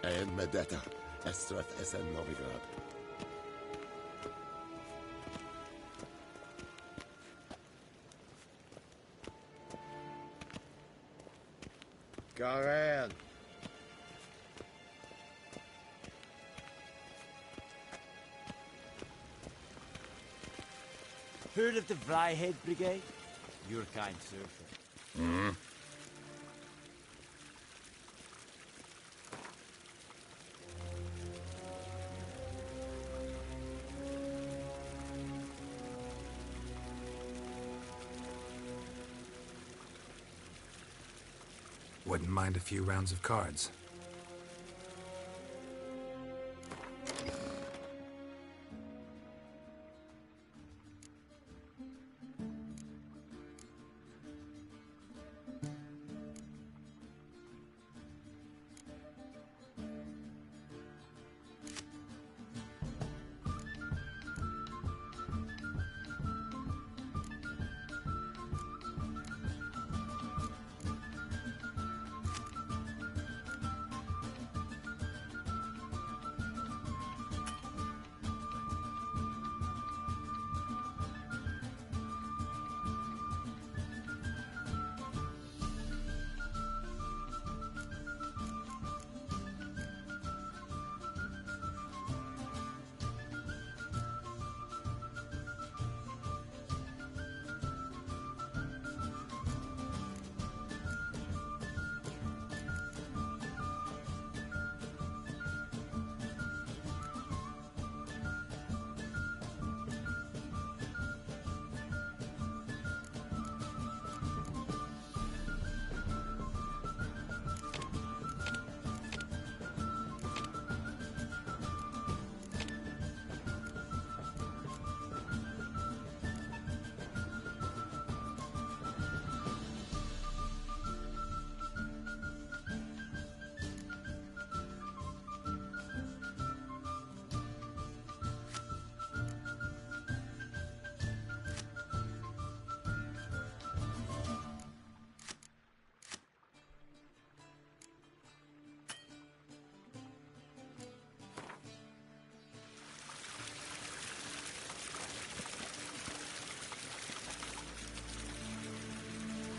En Medetta, Estrath Essen Novigrad. Garen. Heard of the Vryhead Brigade? Your kind, sir. Mm. Wouldn't mind a few rounds of cards.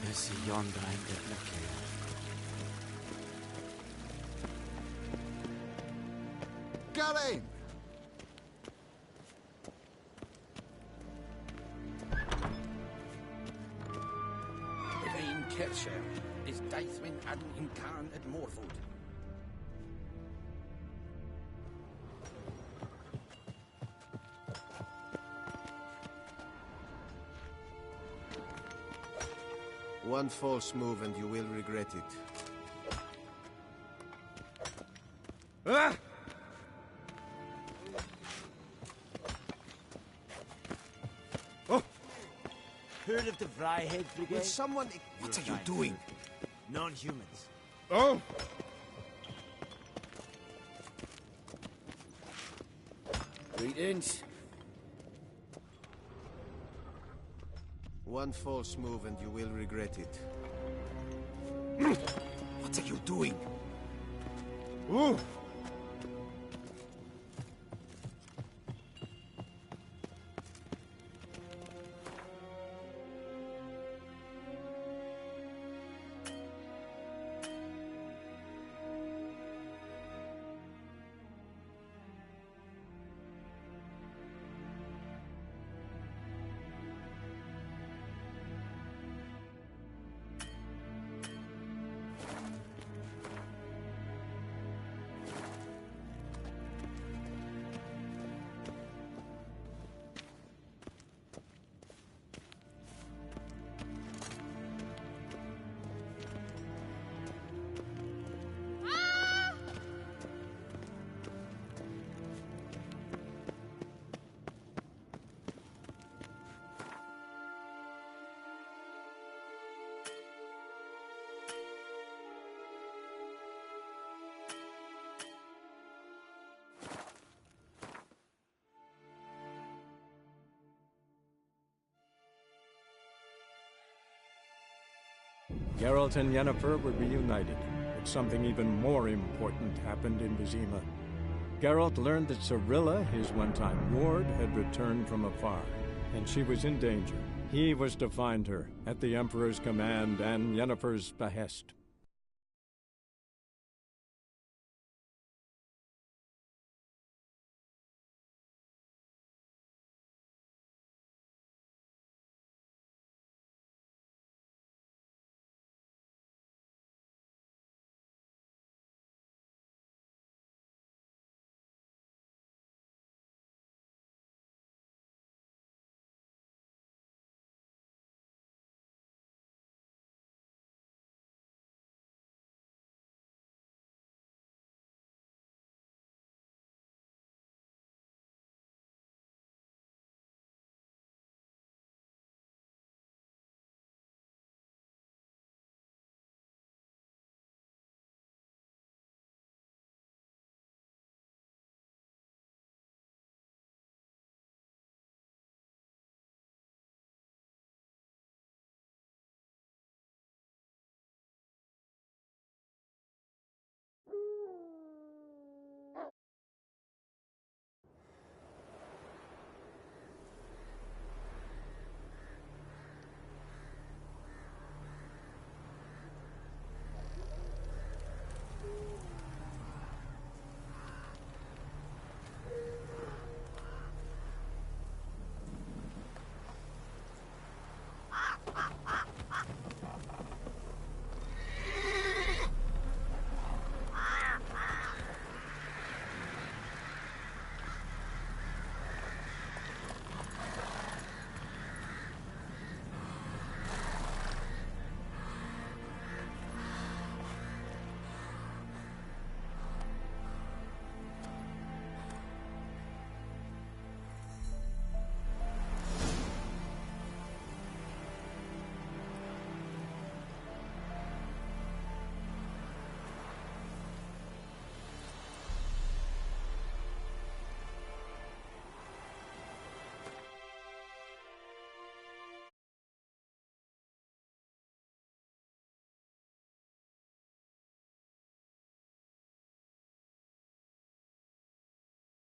I see yonder and looking. Get in! Levine Kircher is Daithwin Adden in Khan at Morwood. One false move and you will regret it. Ah! Oh! Heard of the Vryhead Brigade? Will someone... What are you doing? Non-humans. Oh! Greetings. One false move and you will regret it. What are you doing? Ooh! Geralt and Yennefer were reunited, but something even more important happened in Vizima. Geralt learned that Cirilla, his one-time ward, had returned from afar, and she was in danger. He was to find her, at the Emperor's command and Yennefer's behest.